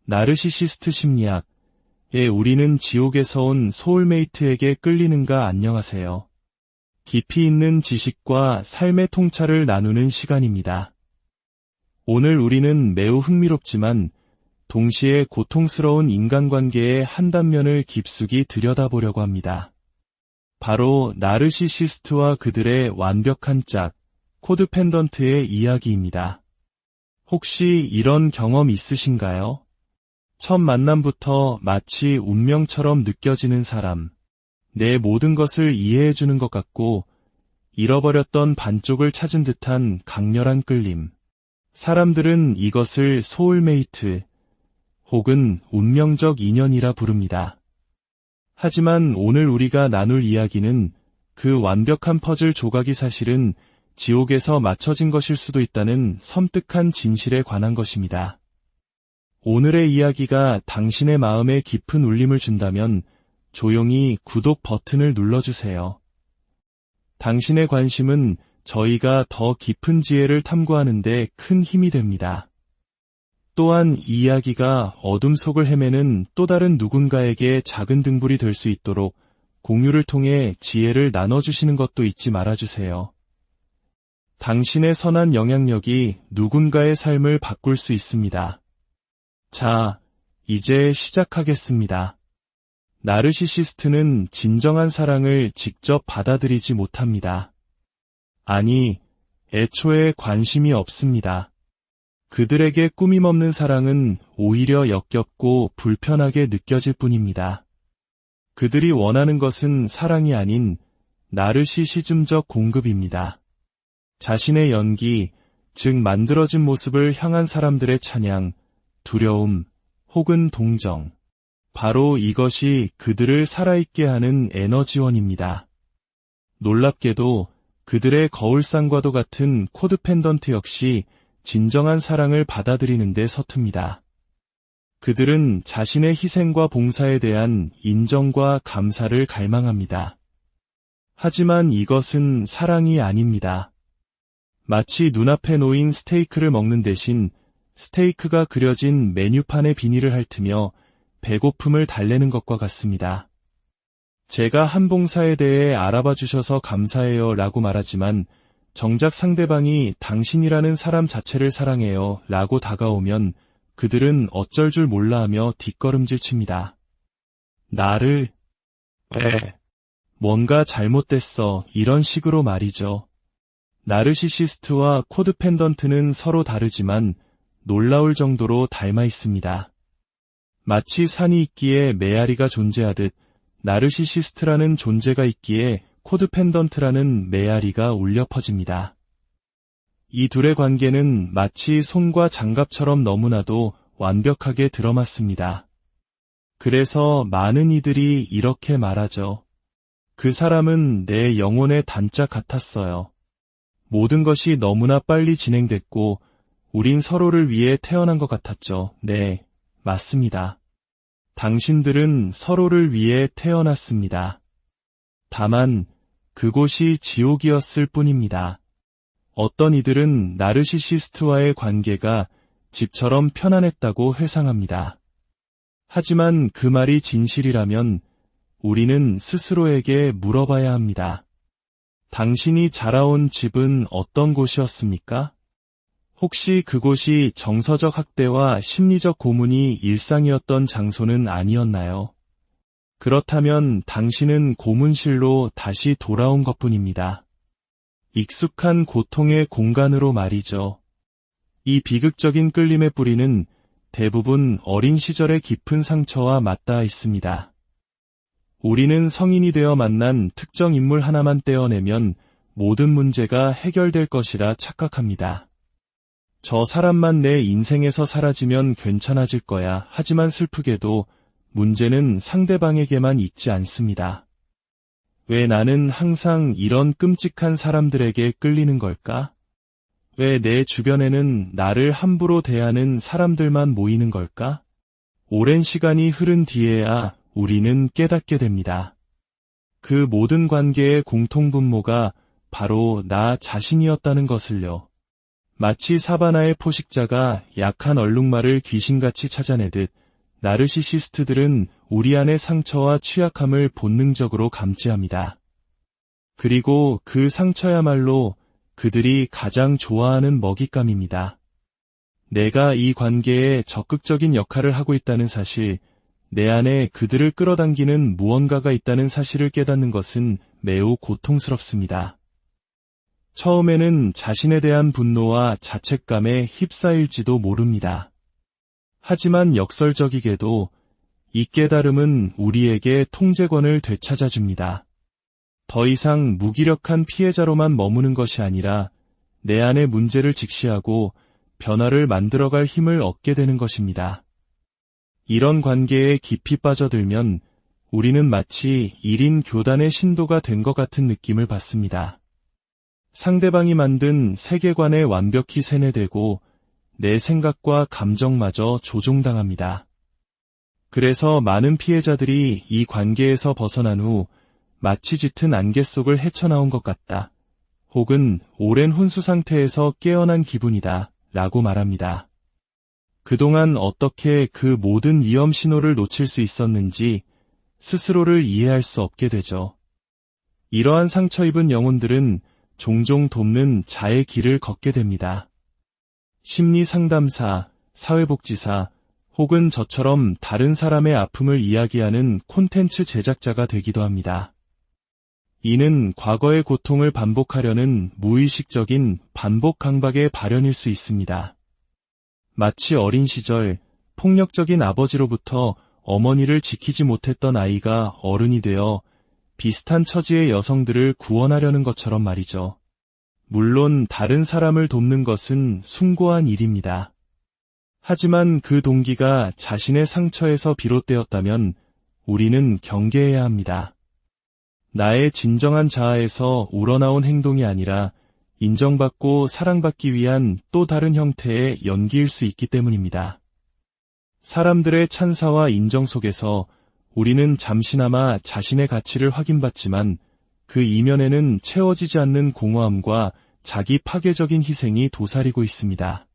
나르시시스트 심리학에 우리는 지옥에서 온 소울메이트에게 끌리는가. 안녕하세요. 깊이 있는 지식과 삶의 통찰을 나누는 시간입니다. 오늘 우리는 매우 흥미롭지만 동시에 고통스러운 인간관계의 한 단면을 깊숙이 들여다보려고 합니다. 바로 나르시시스트와 그들의 완벽한 짝, 코드펜던트의 이야기입니다. 혹시 이런 경험 있으신가요? 첫 만남부터 마치 운명처럼 느껴지는 사람, 내 모든 것을 이해해주는 것 같고 잃어버렸던 반쪽을 찾은 듯한 강렬한 끌림. 사람들은 이것을 소울메이트 혹은 운명적 인연이라 부릅니다. 하지만 오늘 우리가 나눌 이야기는 그 완벽한 퍼즐 조각이 사실은 지옥에서 맞춰진 것일 수도 있다는 섬뜩한 진실에 관한 것입니다. 오늘의 이야기가 당신의 마음에 깊은 울림을 준다면 조용히 구독 버튼을 눌러주세요. 당신의 관심은 저희가 더 깊은 지혜를 탐구하는 데 큰 힘이 됩니다. 또한 이 이야기가 어둠 속을 헤매는 또 다른 누군가에게 작은 등불이 될 수 있도록 공유를 통해 지혜를 나눠주시는 것도 잊지 말아주세요. 당신의 선한 영향력이 누군가의 삶을 바꿀 수 있습니다. 자, 이제 시작하겠습니다. 나르시시스트는 진정한 사랑을 직접 받아들이지 못합니다. 아니, 애초에 관심이 없습니다. 그들에게 꾸밈없는 사랑은 오히려 역겹고 불편하게 느껴질 뿐입니다. 그들이 원하는 것은 사랑이 아닌 나르시시즘적 공급입니다. 자신의 연기, 즉 만들어진 모습을 향한 사람들의 찬양, 두려움, 혹은 동정. 바로 이것이 그들을 살아있게 하는 에너지원입니다. 놀랍게도 그들의 거울상과도 같은 코드펜던트 역시 진정한 사랑을 받아들이는 데 서툽니다. 그들은 자신의 희생과 봉사에 대한 인정과 감사를 갈망합니다. 하지만 이것은 사랑이 아닙니다. 마치 눈앞에 놓인 스테이크를 먹는 대신 스테이크가 그려진 메뉴판의 비닐을 핥으며 배고픔을 달래는 것과 같습니다. 제가 한 봉사에 대해 알아봐 주셔서 감사해요 라고 말하지만 정작 상대방이 당신이라는 사람 자체를 사랑해요 라고 다가오면 그들은 어쩔 줄 몰라 하며 뒷걸음질 칩니다. 나를, 뭔가 잘못됐어 이런 식으로 말이죠. 나르시시스트와 코드펜던트는 서로 다르지만 놀라울 정도로 닮아 있습니다. 마치 산이 있기에 메아리가 존재하듯 나르시시스트라는 존재가 있기에 코드펜던트라는 메아리가 울려 퍼집니다. 이 둘의 관계는 마치 손과 장갑처럼 너무나도 완벽하게 들어맞습니다. 그래서 많은 이들이 이렇게 말하죠. 그 사람은 내 영혼의 단짝 같았어요. 모든 것이 너무나 빨리 진행됐고 우린 서로를 위해 태어난 것 같았죠. 네, 맞습니다. 당신들은 서로를 위해 태어났습니다. 다만 그곳이 지옥이었을 뿐입니다. 어떤 이들은 나르시시스트와의 관계가 집처럼 편안했다고 회상합니다. 하지만 그 말이 진실이라면 우리는 스스로에게 물어봐야 합니다. 당신이 자라온 집은 어떤 곳이었습니까? 혹시 그곳이 정서적 학대와 심리적 고문이 일상이었던 장소는 아니었나요? 그렇다면 당신은 고문실로 다시 돌아온 것뿐입니다. 익숙한 고통의 공간으로 말이죠. 이 비극적인 끌림의 뿌리는 대부분 어린 시절의 깊은 상처와 맞닿아 있습니다. 우리는 성인이 되어 만난 특정 인물 하나만 떼어내면 모든 문제가 해결될 것이라 착각합니다. 저 사람만 내 인생에서 사라지면 괜찮아질 거야. 하지만 슬프게도 문제는 상대방에게만 있지 않습니다. 왜 나는 항상 이런 끔찍한 사람들에게 끌리는 걸까? 왜 내 주변에는 나를 함부로 대하는 사람들만 모이는 걸까? 오랜 시간이 흐른 뒤에야 우리는 깨닫게 됩니다. 그 모든 관계의 공통분모가 바로 나 자신이었다는 것을요. 마치 사바나의 포식자가 약한 얼룩말을 귀신같이 찾아내듯 나르시시스트들은 우리 안의 상처와 취약함을 본능적으로 감지합니다. 그리고 그 상처야말로 그들이 가장 좋아하는 먹잇감입니다. 내가 이 관계에 적극적인 역할을 하고 있다는 사실, 내 안에 그들을 끌어당기는 무언가가 있다는 사실을 깨닫는 것은 매우 고통스럽습니다. 처음에는 자신에 대한 분노와 자책감에 휩싸일지도 모릅니다. 하지만 역설적이게도 이 깨달음은 우리에게 통제권을 되찾아줍니다. 더 이상 무기력한 피해자로만 머무는 것이 아니라 내 안의 문제를 직시하고 변화를 만들어갈 힘을 얻게 되는 것입니다. 이런 관계에 깊이 빠져들면 우리는 마치 1인 교단의 신도가 된 것 같은 느낌을 받습니다. 상대방이 만든 세계관에 완벽히 세뇌되고 내 생각과 감정마저 조종당합니다. 그래서 많은 피해자들이 이 관계에서 벗어난 후 마치 짙은 안개 속을 헤쳐나온 것 같다. 혹은 오랜 혼수 상태에서 깨어난 기분이다. 라고 말합니다. 그동안 어떻게 그 모든 위험 신호를 놓칠 수 있었는지 스스로를 이해할 수 없게 되죠. 이러한 상처 입은 영혼들은 종종 돕는 자의 길을 걷게 됩니다. 심리 상담사, 사회복지사, 혹은 저처럼 다른 사람의 아픔을 이야기하는 콘텐츠 제작자가 되기도 합니다. 이는 과거의 고통을 반복하려는 무의식적인 반복 강박의 발현일 수 있습니다. 마치 어린 시절 폭력적인 아버지로부터 어머니를 지키지 못했던 아이가 어른이 되어 비슷한 처지의 여성들을 구원하려는 것처럼 말이죠. 물론 다른 사람을 돕는 것은 숭고한 일입니다. 하지만 그 동기가 자신의 상처에서 비롯되었다면 우리는 경계해야 합니다. 나의 진정한 자아에서 우러나온 행동이 아니라 인정받고 사랑받기 위한 또 다른 형태의 연기일 수 있기 때문입니다. 사람들의 찬사와 인정 속에서 우리는 잠시나마 자신의 가치를 확인받지만 그 이면에는 채워지지 않는 공허함과 자기 파괴적인 희생이 도사리고 있습니다.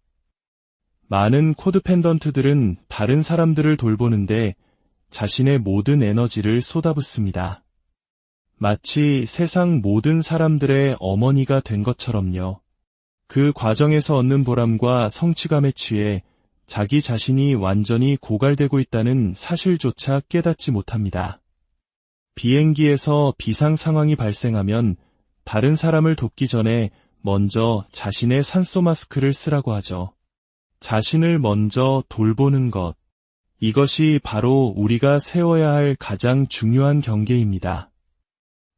많은 코드펜던트들은 다른 사람들을 돌보는데 자신의 모든 에너지를 쏟아붓습니다. 마치 세상 모든 사람들의 어머니가 된 것처럼요. 그 과정에서 얻는 보람과 성취감에 취해 자기 자신이 완전히 고갈되고 있다는 사실조차 깨닫지 못합니다. 비행기에서 비상 상황이 발생하면 다른 사람을 돕기 전에 먼저 자신의 산소 마스크를 쓰라고 하죠. 자신을 먼저 돌보는 것. 이것이 바로 우리가 세워야 할 가장 중요한 경계입니다.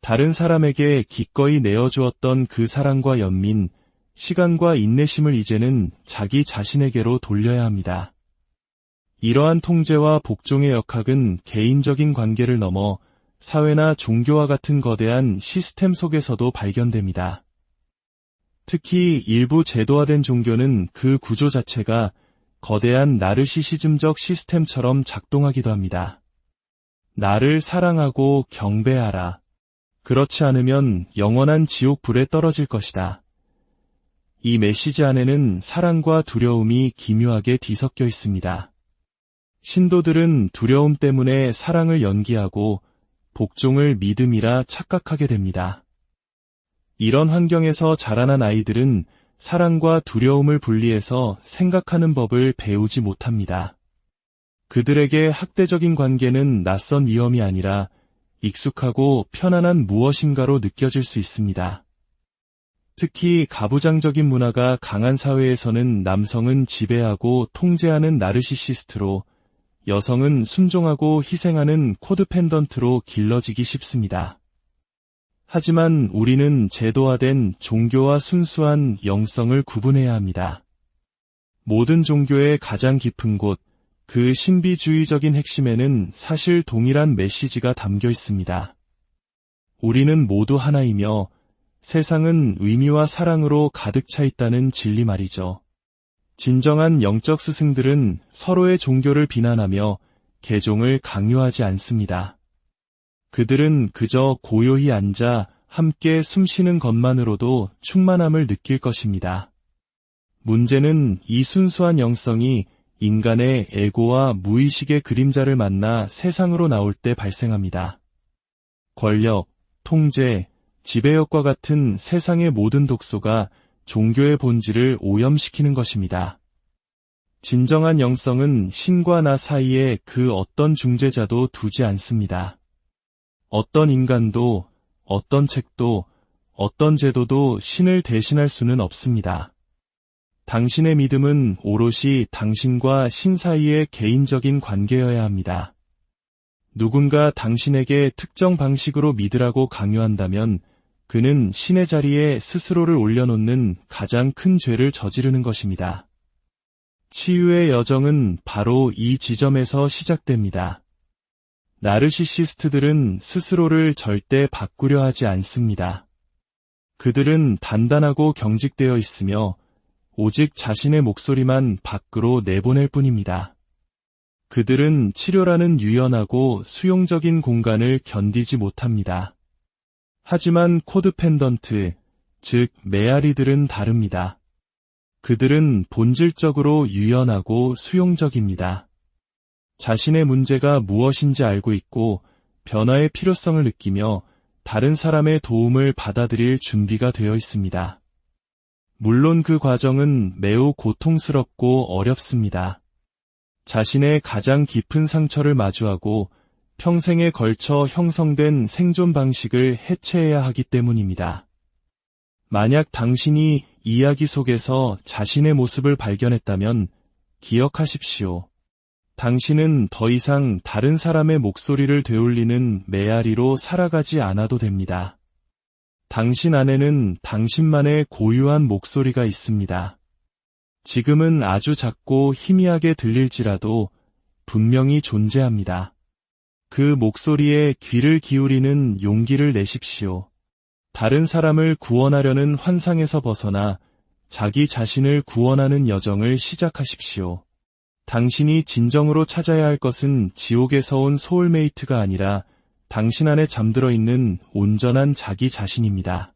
다른 사람에게 기꺼이 내어주었던 그 사랑과 연민, 시간과 인내심을 이제는 자기 자신에게로 돌려야 합니다. 이러한 통제와 복종의 역학은 개인적인 관계를 넘어 사회나 종교와 같은 거대한 시스템 속에서도 발견됩니다. 특히 일부 제도화된 종교는 그 구조 자체가 거대한 나르시시즘적 시스템처럼 작동하기도 합니다. 나를 사랑하고 경배하라. 그렇지 않으면 영원한 지옥 불에 떨어질 것이다. 이 메시지 안에는 사랑과 두려움이 기묘하게 뒤섞여 있습니다. 신도들은 두려움 때문에 사랑을 연기하고 복종을 믿음이라 착각하게 됩니다. 이런 환경에서 자라난 아이들은 사랑과 두려움을 분리해서 생각하는 법을 배우지 못합니다. 그들에게 학대적인 관계는 낯선 위험이 아니라 익숙하고 편안한 무엇인가로 느껴질 수 있습니다. 특히 가부장적인 문화가 강한 사회에서는 남성은 지배하고 통제하는 나르시시스트로, 여성은 순종하고 희생하는 코드펜던트로 길러지기 쉽습니다. 하지만 우리는 제도화된 종교와 순수한 영성을 구분해야 합니다. 모든 종교의 가장 깊은 곳, 그 신비주의적인 핵심에는 사실 동일한 메시지가 담겨 있습니다. 우리는 모두 하나이며 세상은 의미와 사랑으로 가득 차 있다는 진리 말이죠. 진정한 영적 스승들은 서로의 종교를 비난하며 개종을 강요하지 않습니다. 그들은 그저 고요히 앉아 함께 숨쉬는 것만으로도 충만함을 느낄 것입니다. 문제는 이 순수한 영성이 인간의 에고와 무의식의 그림자를 만나 세상으로 나올 때 발생합니다. 권력, 통제, 지배력과 같은 세상의 모든 독소가 종교의 본질을 오염시키는 것입니다. 진정한 영성은 신과 나 사이에 그 어떤 중재자도 두지 않습니다. 어떤 인간도, 어떤 책도, 어떤 제도도 신을 대신할 수는 없습니다. 당신의 믿음은 오롯이 당신과 신 사이의 개인적인 관계여야 합니다. 누군가 당신에게 특정 방식으로 믿으라고 강요한다면 그는 신의 자리에 스스로를 올려놓는 가장 큰 죄를 저지르는 것입니다. 치유의 여정은 바로 이 지점에서 시작됩니다. 나르시시스트들은 스스로를 절대 바꾸려 하지 않습니다. 그들은 단단하고 경직되어 있으며 오직 자신의 목소리만 밖으로 내보낼 뿐입니다. 그들은 치료라는 유연하고 수용적인 공간을 견디지 못합니다. 하지만 코드펜던트, 즉 메아리들은 다릅니다. 그들은 본질적으로 유연하고 수용적입니다. 자신의 문제가 무엇인지 알고 있고 변화의 필요성을 느끼며 다른 사람의 도움을 받아들일 준비가 되어 있습니다. 물론 그 과정은 매우 고통스럽고 어렵습니다. 자신의 가장 깊은 상처를 마주하고 평생에 걸쳐 형성된 생존 방식을 해체해야 하기 때문입니다. 만약 당신이 이야기 속에서 자신의 모습을 발견했다면 기억하십시오. 당신은 더 이상 다른 사람의 목소리를 되돌리는 메아리로 살아가지 않아도 됩니다. 당신 안에는 당신만의 고유한 목소리가 있습니다. 지금은 아주 작고 희미하게 들릴지라도 분명히 존재합니다. 그 목소리에 귀를 기울이는 용기를 내십시오. 다른 사람을 구원하려는 환상에서 벗어나 자기 자신을 구원하는 여정을 시작하십시오. 당신이 진정으로 찾아야 할 것은 지옥에서 온 소울메이트가 아니라 당신 안에 잠들어 있는 온전한 자기 자신입니다.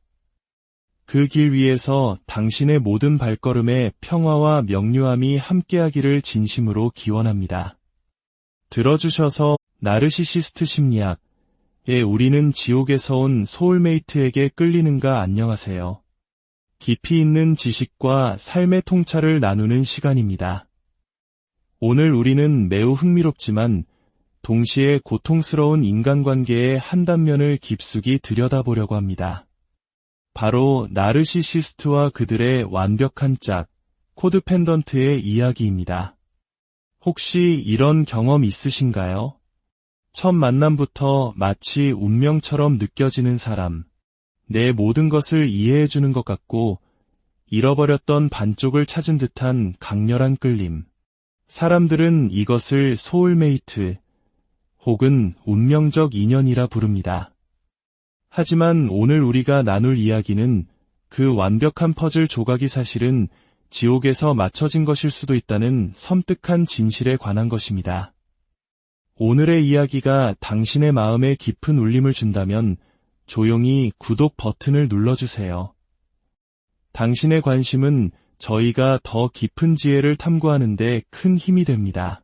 그 길 위에서 당신의 모든 발걸음에 평화와 명료함이 함께하기를 진심으로 기원합니다. 들어주셔서 나르시시스트 심리학에 우리는 지옥에서 온 소울메이트에게 끌리는가 안녕하세요. 깊이 있는 지식과 삶의 통찰을 나누는 시간입니다. 오늘 우리는 매우 흥미롭지만 동시에 고통스러운 인간관계의 한 단면을 깊숙이 들여다보려고 합니다. 바로 나르시시스트와 그들의 완벽한 짝, 코드펜던트의 이야기입니다. 혹시 이런 경험 있으신가요? 첫 만남부터 마치 운명처럼 느껴지는 사람, 내 모든 것을 이해해주는 것 같고 잃어버렸던 반쪽을 찾은 듯한 강렬한 끌림. 사람들은 이것을 소울메이트 혹은 운명적 인연이라 부릅니다. 하지만 오늘 우리가 나눌 이야기는 그 완벽한 퍼즐 조각이 사실은 지옥에서 맞춰진 것일 수도 있다는 섬뜩한 진실에 관한 것입니다. 오늘의 이야기가 당신의 마음에 깊은 울림을 준다면 조용히 구독 버튼을 눌러주세요. 당신의 관심은 저희가 더 깊은 지혜를 탐구하는 데 큰 힘이 됩니다.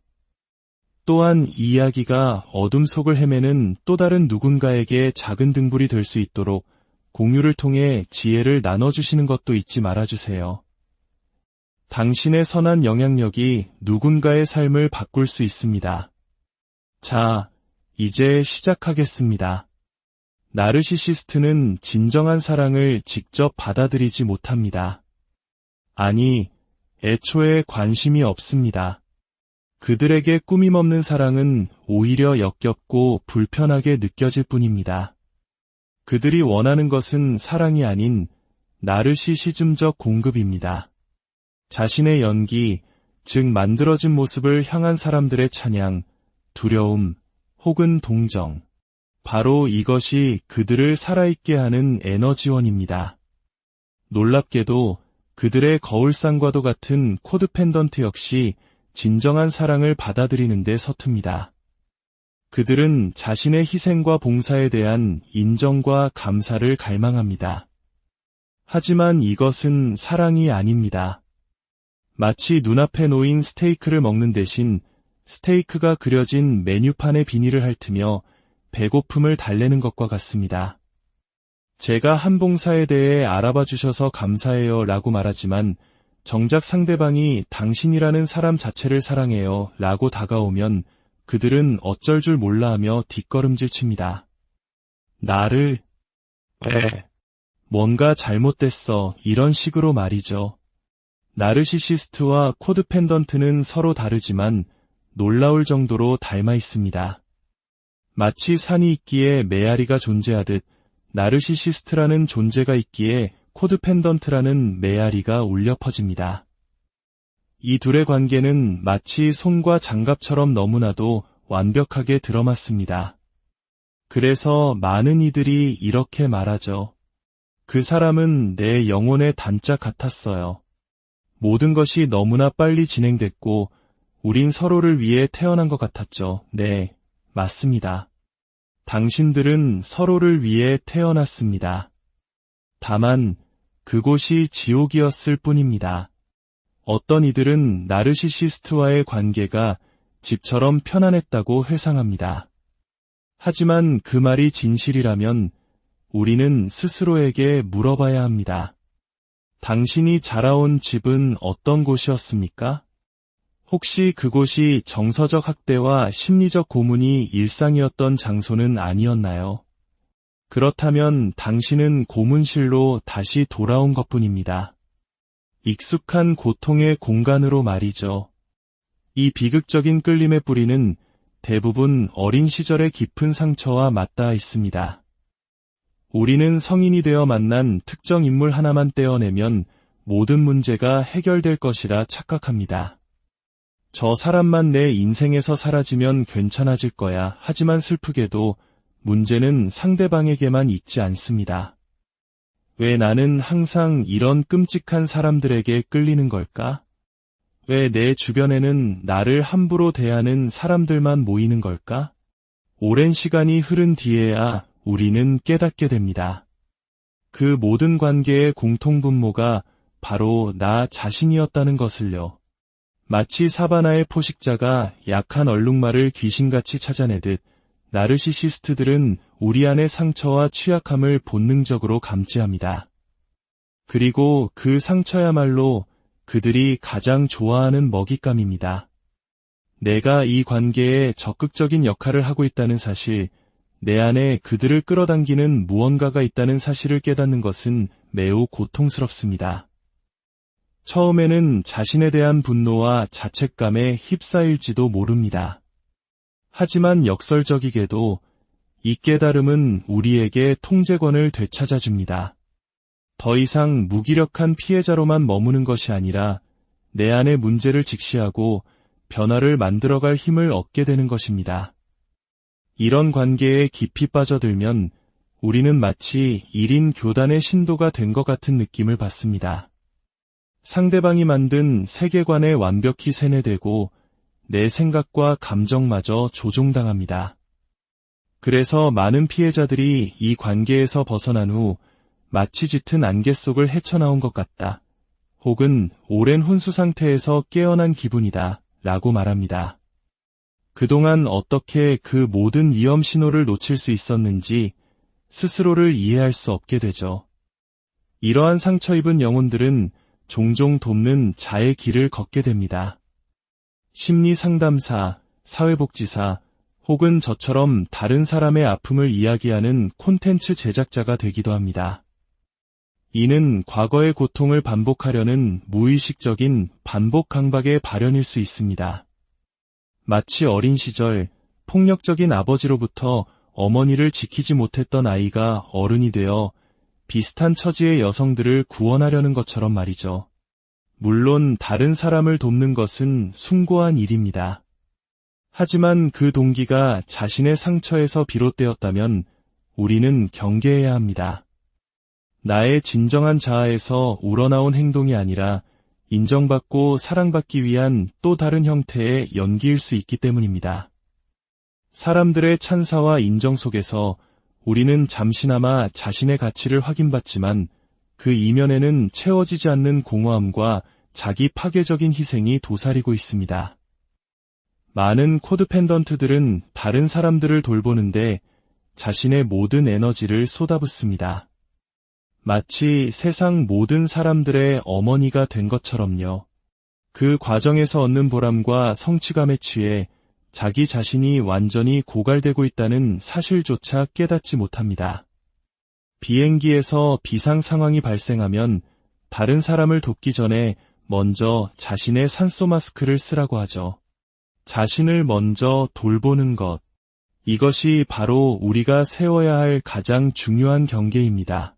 또한 이 이야기가 어둠 속을 헤매는 또 다른 누군가에게 작은 등불이 될 수 있도록 공유를 통해 지혜를 나눠주시는 것도 잊지 말아주세요. 당신의 선한 영향력이 누군가의 삶을 바꿀 수 있습니다. 자, 이제 시작하겠습니다. 나르시시스트는 진정한 사랑을 직접 받아들이지 못합니다. 아니, 애초에 관심이 없습니다. 그들에게 꾸밈없는 사랑은 오히려 역겹고 불편하게 느껴질 뿐입니다. 그들이 원하는 것은 사랑이 아닌 나르시시즘적 공급입니다. 자신의 연기, 즉 만들어진 모습을 향한 사람들의 찬양, 두려움, 혹은 동정. 바로 이것이 그들을 살아있게 하는 에너지원입니다. 놀랍게도 그들의 거울상과도 같은 코드펜던트 역시 진정한 사랑을 받아들이는 데 서툽니다. 그들은 자신의 희생과 봉사에 대한 인정과 감사를 갈망합니다. 하지만 이것은 사랑이 아닙니다. 마치 눈앞에 놓인 스테이크를 먹는 대신 스테이크가 그려진 메뉴판의 비닐을 핥으며 배고픔을 달래는 것과 같습니다. 제가 한 봉사에 대해 알아봐 주셔서 감사해요 라고 말하지만 정작 상대방이 당신이라는 사람 자체를 사랑해요 라고 다가오면 그들은 어쩔 줄 몰라 하며 뒷걸음질 칩니다. 나를, 뭔가 잘못됐어 이런 식으로 말이죠. 나르시시스트와 코드펜던트는 서로 다르지만 놀라울 정도로 닮아 있습니다. 마치 산이 있기에 메아리가 존재하듯 나르시시스트라는 존재가 있기에 코드펜던트라는 메아리가 울려 퍼집니다. 이 둘의 관계는 마치 손과 장갑처럼 너무나도 완벽하게 들어맞습니다. 그래서 많은 이들이 이렇게 말하죠. 그 사람은 내 영혼의 단짝 같았어요. 모든 것이 너무나 빨리 진행됐고 우린 서로를 위해 태어난 것 같았죠. 네, 맞습니다. 당신들은 서로를 위해 태어났습니다. 다만 그곳이 지옥이었을 뿐입니다. 어떤 이들은 나르시시스트와의 관계가 집처럼 편안했다고 회상합니다. 하지만 그 말이 진실이라면 우리는 스스로에게 물어봐야 합니다. 당신이 자라온 집은 어떤 곳이었습니까? 혹시 그곳이 정서적 학대와 심리적 고문이 일상이었던 장소는 아니었나요? 그렇다면 당신은 고문실로 다시 돌아온 것뿐입니다. 익숙한 고통의 공간으로 말이죠. 이 비극적인 끌림의 뿌리는 대부분 어린 시절의 깊은 상처와 맞닿아 있습니다. 우리는 성인이 되어 만난 특정 인물 하나만 떼어내면 모든 문제가 해결될 것이라 착각합니다. 저 사람만 내 인생에서 사라지면 괜찮아질 거야. 하지만 슬프게도 문제는 상대방에게만 있지 않습니다. 왜 나는 항상 이런 끔찍한 사람들에게 끌리는 걸까? 왜 내 주변에는 나를 함부로 대하는 사람들만 모이는 걸까? 오랜 시간이 흐른 뒤에야 우리는 깨닫게 됩니다. 그 모든 관계의 공통분모가 바로 나 자신이었다는 것을요. 마치 사바나의 포식자가 약한 얼룩말을 귀신같이 찾아내듯 나르시시스트들은 우리 안의 상처와 취약함을 본능적으로 감지합니다. 그리고 그 상처야말로 그들이 가장 좋아하는 먹잇감입니다. 내가 이 관계에 적극적인 역할을 하고 있다는 사실, 내 안에 그들을 끌어당기는 무언가가 있다는 사실을 깨닫는 것은 매우 고통스럽습니다. 처음에는 자신에 대한 분노와 자책감에 휩싸일지도 모릅니다. 하지만 역설적이게도 이 깨달음은 우리에게 통제권을 되찾아줍니다. 더 이상 무기력한 피해자로만 머무는 것이 아니라 내 안의 문제를 직시하고 변화를 만들어갈 힘을 얻게 되는 것입니다. 이런 관계에 깊이 빠져들면 우리는 마치 1인 교단의 신도가 된 것 같은 느낌을 받습니다. 상대방이 만든 세계관에 완벽히 세뇌되고 내 생각과 감정마저 조종당합니다. 그래서 많은 피해자들이 이 관계에서 벗어난 후 마치 짙은 안개 속을 헤쳐나온 것 같다. 혹은 오랜 혼수 상태에서 깨어난 기분이다. 라고 말합니다. 그동안 어떻게 그 모든 위험 신호를 놓칠 수 있었는지 스스로를 이해할 수 없게 되죠. 이러한 상처 입은 영혼들은 종종 돕는 자의 길을 걷게 됩니다. 심리상담사, 사회복지사, 혹은 저처럼 다른 사람의 아픔을 이야기하는 콘텐츠 제작자가 되기도 합니다. 이는 과거의 고통을 반복하려는 무의식적인 반복 강박의 발현일 수 있습니다. 마치 어린 시절 폭력적인 아버지로부터 어머니를 지키지 못했던 아이가 어른이 되어 비슷한 처지의 여성들을 구원하려는 것처럼 말이죠. 물론 다른 사람을 돕는 것은 숭고한 일입니다. 하지만 그 동기가 자신의 상처에서 비롯되었다면 우리는 경계해야 합니다. 나의 진정한 자아에서 우러나온 행동이 아니라 인정받고 사랑받기 위한 또 다른 형태의 연기일 수 있기 때문입니다. 사람들의 찬사와 인정 속에서 우리는 잠시나마 자신의 가치를 확인받지만 그 이면에는 채워지지 않는 공허함과 자기 파괴적인 희생이 도사리고 있습니다. 많은 코드펜던트들은 다른 사람들을 돌보는데 자신의 모든 에너지를 쏟아붓습니다. 마치 세상 모든 사람들의 어머니가 된 것처럼요. 그 과정에서 얻는 보람과 성취감에 취해 자기 자신이 완전히 고갈되고 있다는 사실조차 깨닫지 못합니다. 비행기에서 비상 상황이 발생하면 다른 사람을 돕기 전에 먼저 자신의 산소 마스크를 쓰라고 하죠. 자신을 먼저 돌보는 것. 이것이 바로 우리가 세워야 할 가장 중요한 경계입니다.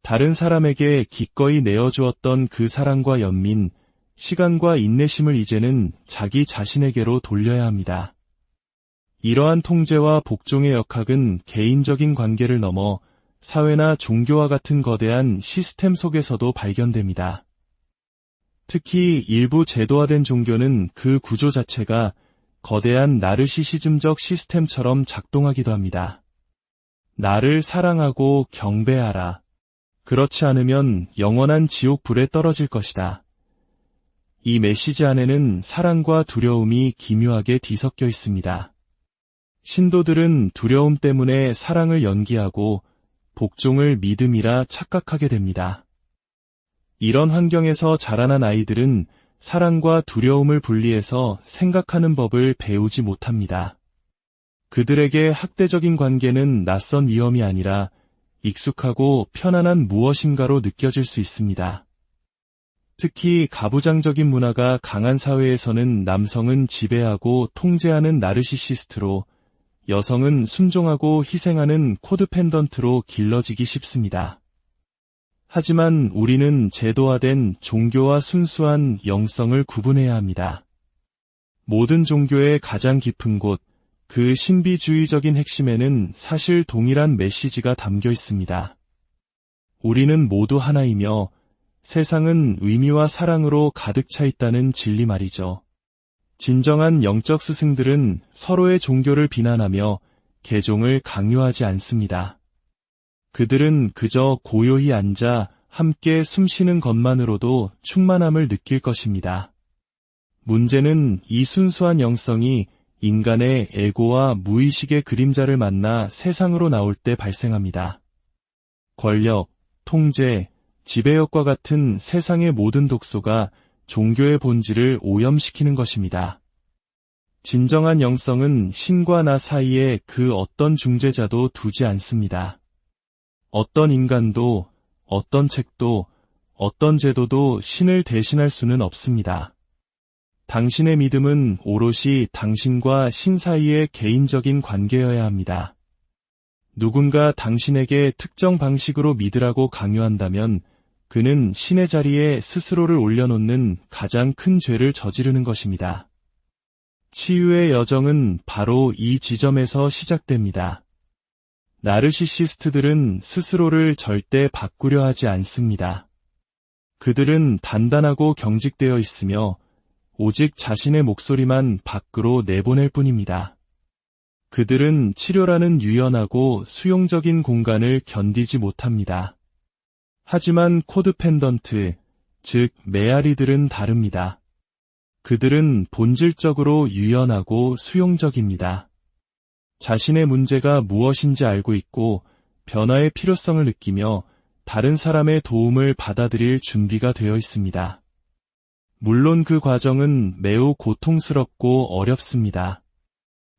다른 사람에게 기꺼이 내어주었던 그 사랑과 연민, 시간과 인내심을 이제는 자기 자신에게로 돌려야 합니다. 이러한 통제와 복종의 역학은 개인적인 관계를 넘어 사회나 종교와 같은 거대한 시스템 속에서도 발견됩니다. 특히 일부 제도화된 종교는 그 구조 자체가 거대한 나르시시즘적 시스템처럼 작동하기도 합니다. 나를 사랑하고 경배하라. 그렇지 않으면 영원한 지옥 불에 떨어질 것이다. 이 메시지 안에는 사랑과 두려움이 기묘하게 뒤섞여 있습니다. 신도들은 두려움 때문에 사랑을 연기하고 복종을 믿음이라 착각하게 됩니다. 이런 환경에서 자라난 아이들은 사랑과 두려움을 분리해서 생각하는 법을 배우지 못합니다. 그들에게 학대적인 관계는 낯선 위험이 아니라 익숙하고 편안한 무엇인가로 느껴질 수 있습니다. 특히 가부장적인 문화가 강한 사회에서는 남성은 지배하고 통제하는 나르시시스트로, 여성은 순종하고 희생하는 코드펜던트로 길러지기 쉽습니다. 하지만 우리는 제도화된 종교와 순수한 영성을 구분해야 합니다. 모든 종교의 가장 깊은 곳, 그 신비주의적인 핵심에는 사실 동일한 메시지가 담겨 있습니다. 우리는 모두 하나이며 세상은 의미와 사랑으로 가득 차 있다는 진리 말이죠. 진정한 영적 스승들은 서로의 종교를 비난하며 개종을 강요하지 않습니다. 그들은 그저 고요히 앉아 함께 숨쉬는 것만으로도 충만함을 느낄 것입니다. 문제는 이 순수한 영성이 인간의 에고와 무의식의 그림자를 만나 세상으로 나올 때 발생합니다. 권력, 통제, 지배력과 같은 세상의 모든 독소가 종교의 본질을 오염시키는 것입니다. 진정한 영성은 신과 나 사이에 그 어떤 중재자도 두지 않습니다. 어떤 인간도, 어떤 책도, 어떤 제도도 신을 대신할 수는 없습니다. 당신의 믿음은 오롯이 당신과 신 사이의 개인적인 관계여야 합니다. 누군가 당신에게 특정 방식으로 믿으라고 강요한다면 그는 신의 자리에 스스로를 올려놓는 가장 큰 죄를 저지르는 것입니다. 치유의 여정은 바로 이 지점에서 시작됩니다. 나르시시스트들은 스스로를 절대 바꾸려 하지 않습니다. 그들은 단단하고 경직되어 있으며 오직 자신의 목소리만 밖으로 내보낼 뿐입니다. 그들은 치료라는 유연하고 수용적인 공간을 견디지 못합니다. 하지만 코드펜던트, 즉 메아리들은 다릅니다. 그들은 본질적으로 유연하고 수용적입니다. 자신의 문제가 무엇인지 알고 있고 변화의 필요성을 느끼며 다른 사람의 도움을 받아들일 준비가 되어 있습니다. 물론 그 과정은 매우 고통스럽고 어렵습니다.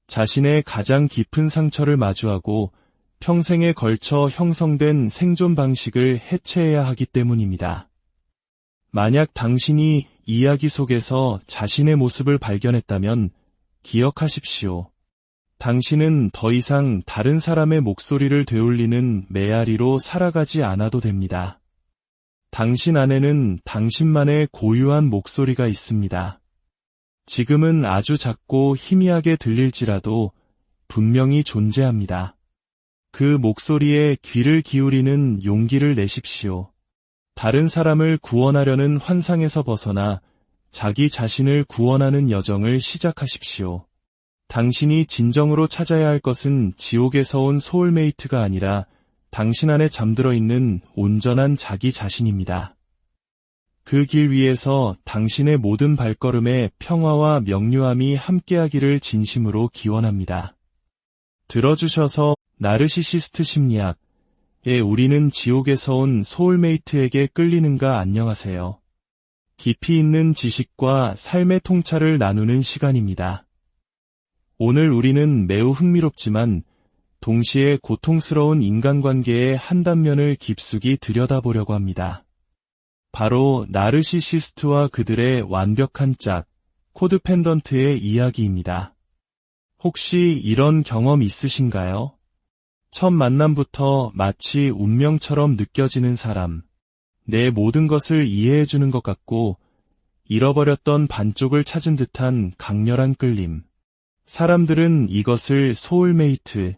자신의 가장 깊은 상처를 마주하고 평생에 걸쳐 형성된 생존 방식을 해체해야 하기 때문입니다. 만약 당신이 이야기 속에서 자신의 모습을 발견했다면 기억하십시오. 당신은 더 이상 다른 사람의 목소리를 되돌리는 메아리로 살아가지 않아도 됩니다. 당신 안에는 당신만의 고유한 목소리가 있습니다. 지금은 아주 작고 희미하게 들릴지라도 분명히 존재합니다. 그 목소리에 귀를 기울이는 용기를 내십시오. 다른 사람을 구원하려는 환상에서 벗어나 자기 자신을 구원하는 여정을 시작하십시오. 당신이 진정으로 찾아야 할 것은 지옥에서 온 소울메이트가 아니라 당신 안에 잠들어 있는 온전한 자기 자신입니다. 그 길 위에서 당신의 모든 발걸음에 평화와 명료함이 함께하기를 진심으로 기원합니다. 들어주셔서 나르시시스트 심리학에 우리는 지옥에서 온 소울메이트에게 끌리는가 안녕하세요. 깊이 있는 지식과 삶의 통찰을 나누는 시간입니다. 오늘 우리는 매우 흥미롭지만 동시에 고통스러운 인간관계의 한 단면을 깊숙이 들여다보려고 합니다. 바로 나르시시스트와 그들의 완벽한 짝, 코드펜던트의 이야기입니다. 혹시 이런 경험 있으신가요? 첫 만남부터 마치 운명처럼 느껴지는 사람, 내 모든 것을 이해해주는 것 같고 잃어버렸던 반쪽을 찾은 듯한 강렬한 끌림. 사람들은 이것을 소울메이트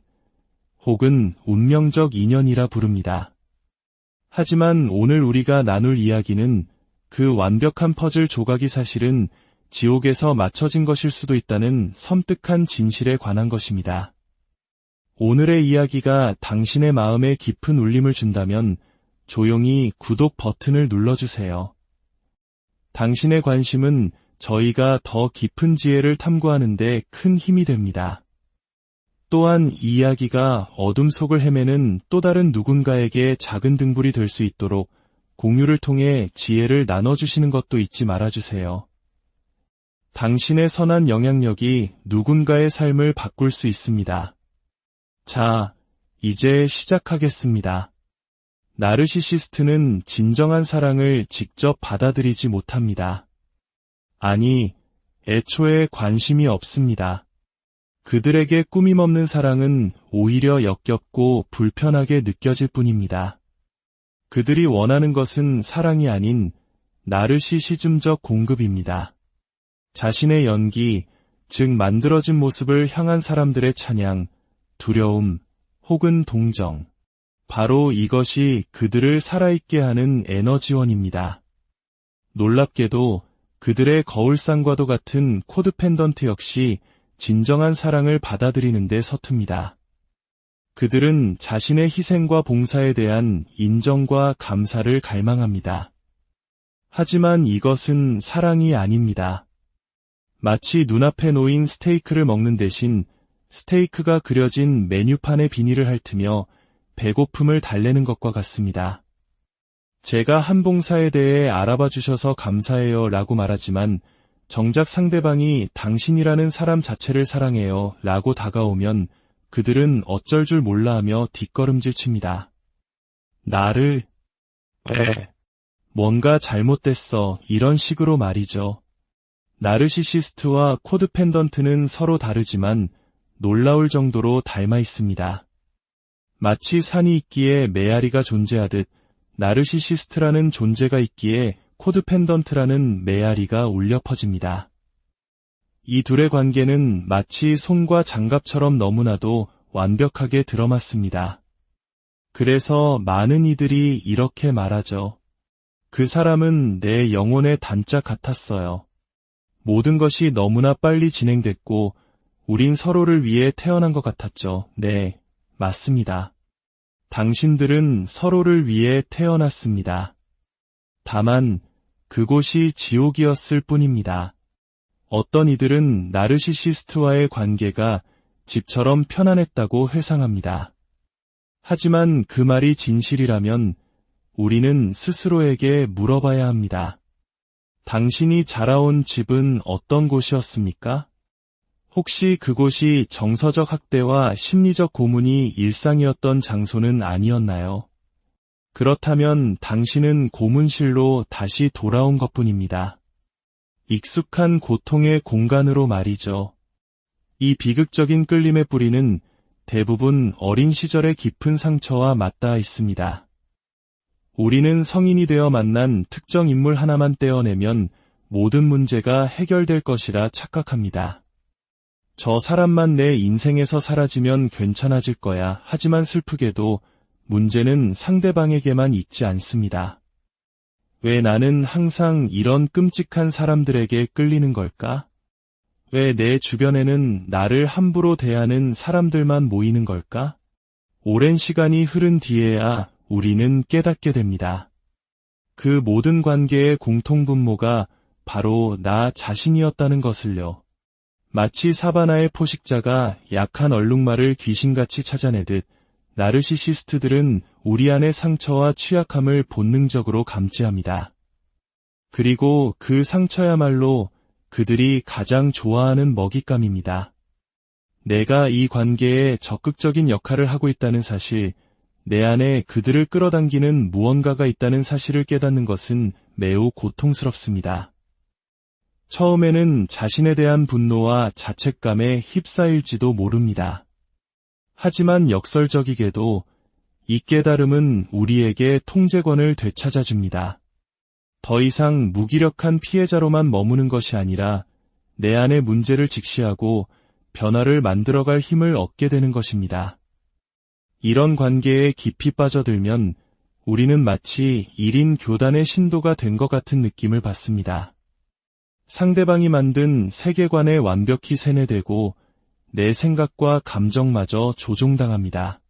혹은 운명적 인연이라 부릅니다. 하지만 오늘 우리가 나눌 이야기는 그 완벽한 퍼즐 조각이 사실은 지옥에서 맞춰진 것일 수도 있다는 섬뜩한 진실에 관한 것입니다. 오늘의 이야기가 당신의 마음에 깊은 울림을 준다면 조용히 구독 버튼을 눌러주세요. 당신의 관심은 저희가 더 깊은 지혜를 탐구하는 데 큰 힘이 됩니다. 또한 이 이야기가 어둠 속을 헤매는 또 다른 누군가에게 작은 등불이 될 수 있도록 공유를 통해 지혜를 나눠주시는 것도 잊지 말아주세요. 당신의 선한 영향력이 누군가의 삶을 바꿀 수 있습니다. 자, 이제 시작하겠습니다. 나르시시스트는 진정한 사랑을 직접 받아들이지 못합니다. 아니, 애초에 관심이 없습니다. 그들에게 꾸밈없는 사랑은 오히려 역겹고 불편하게 느껴질 뿐입니다. 그들이 원하는 것은 사랑이 아닌 나르시시즘적 공급입니다. 자신의 연기, 즉 만들어진 모습을 향한 사람들의 찬양, 두려움, 혹은 동정. 바로 이것이 그들을 살아있게 하는 에너지원입니다. 놀랍게도 그들의 거울상과도 같은 코드펜던트 역시 진정한 사랑을 받아들이는 데 서툽니다. 그들은 자신의 희생과 봉사에 대한 인정과 감사를 갈망합니다. 하지만 이것은 사랑이 아닙니다. 마치 눈앞에 놓인 스테이크를 먹는 대신 스테이크가 그려진 메뉴판의 비닐을 핥으며 배고픔을 달래는 것과 같습니다. 제가 한 봉사에 대해 알아봐 주셔서 감사해요 라고 말하지만 정작 상대방이 당신이라는 사람 자체를 사랑해요 라고 다가오면 그들은 어쩔 줄 몰라 하며 뒷걸음질 칩니다. 나를, 뭔가 잘못됐어 이런 식으로 말이죠. 나르시시스트와 코드펜던트는 서로 다르지만 놀라울 정도로 닮아 있습니다. 마치 산이 있기에 메아리가 존재하듯 나르시시스트라는 존재가 있기에 코드펜던트라는 메아리가 울려 퍼집니다. 이 둘의 관계는 마치 손과 장갑처럼 너무나도 완벽하게 들어맞습니다. 그래서 많은 이들이 이렇게 말하죠. 그 사람은 내 영혼의 단짝 같았어요. 모든 것이 너무나 빨리 진행됐고 우린 서로를 위해 태어난 것 같았죠. 네, 맞습니다. 당신들은 서로를 위해 태어났습니다. 다만 그곳이 지옥이었을 뿐입니다. 어떤 이들은 나르시시스트와의 관계가 집처럼 편안했다고 회상합니다. 하지만 그 말이 진실이라면 우리는 스스로에게 물어봐야 합니다. 당신이 자라온 집은 어떤 곳이었습니까? 혹시 그곳이 정서적 학대와 심리적 고문이 일상이었던 장소는 아니었나요? 그렇다면 당신은 고문실로 다시 돌아온 것뿐입니다. 익숙한 고통의 공간으로 말이죠. 이 비극적인 끌림의 뿌리는 대부분 어린 시절의 깊은 상처와 맞닿아 있습니다. 우리는 성인이 되어 만난 특정 인물 하나만 떼어내면 모든 문제가 해결될 것이라 착각합니다. 저 사람만 내 인생에서 사라지면 괜찮아질 거야. 하지만 슬프게도 문제는 상대방에게만 있지 않습니다. 왜 나는 항상 이런 끔찍한 사람들에게 끌리는 걸까? 왜 내 주변에는 나를 함부로 대하는 사람들만 모이는 걸까? 오랜 시간이 흐른 뒤에야 우리는 깨닫게 됩니다. 그 모든 관계의 공통분모가 바로 나 자신이었다는 것을요. 마치 사바나의 포식자가 약한 얼룩말을 귀신같이 찾아내듯 나르시시스트들은 우리 안의 상처와 취약함을 본능적으로 감지합니다. 그리고 그 상처야말로 그들이 가장 좋아하는 먹잇감입니다. 내가 이 관계에 적극적인 역할을 하고 있다는 사실, 내 안에 그들을 끌어당기는 무언가가 있다는 사실을 깨닫는 것은 매우 고통스럽습니다. 처음에는 자신에 대한 분노와 자책감에 휩싸일지도 모릅니다. 하지만 역설적이게도 이 깨달음은 우리에게 통제권을 되찾아줍니다. 더 이상 무기력한 피해자로만 머무는 것이 아니라 내 안의 문제를 직시하고 변화를 만들어갈 힘을 얻게 되는 것입니다. 이런 관계에 깊이 빠져들면 우리는 마치 1인 교단의 신도가 된 것 같은 느낌을 받습니다. 상대방이 만든 세계관에 완벽히 세뇌되고 내 생각과 감정마저 조종당합니다.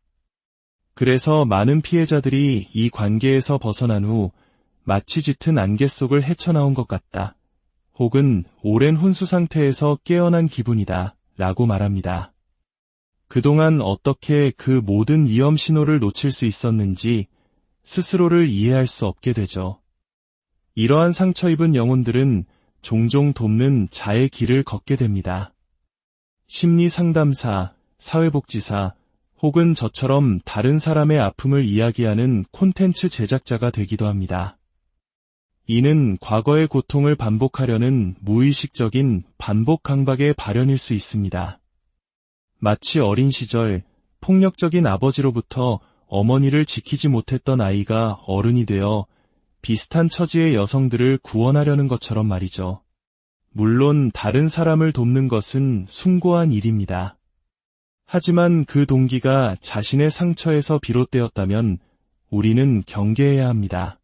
그래서 많은 피해자들이 이 관계에서 벗어난 후 마치 짙은 안개 속을 헤쳐나온 것 같다. 혹은 오랜 혼수 상태에서 깨어난 기분이다. 라고 말합니다. 그동안 어떻게 그 모든 위험 신호를 놓칠 수 있었는지 스스로를 이해할 수 없게 되죠. 이러한 상처 입은 영혼들은 종종 돕는 자의 길을 걷게 됩니다. 심리 상담사, 사회복지사, 혹은 저처럼 다른 사람의 아픔을 이야기하는 콘텐츠 제작자가 되기도 합니다. 이는 과거의 고통을 반복하려는 무의식적인 반복 강박의 발현일 수 있습니다. 마치 어린 시절 폭력적인 아버지로부터 어머니를 지키지 못했던 아이가 어른이 되어 비슷한 처지의 여성들을 구원하려는 것처럼 말이죠. 물론 다른 사람을 돕는 것은 숭고한 일입니다. 하지만 그 동기가 자신의 상처에서 비롯되었다면 우리는 경계해야 합니다.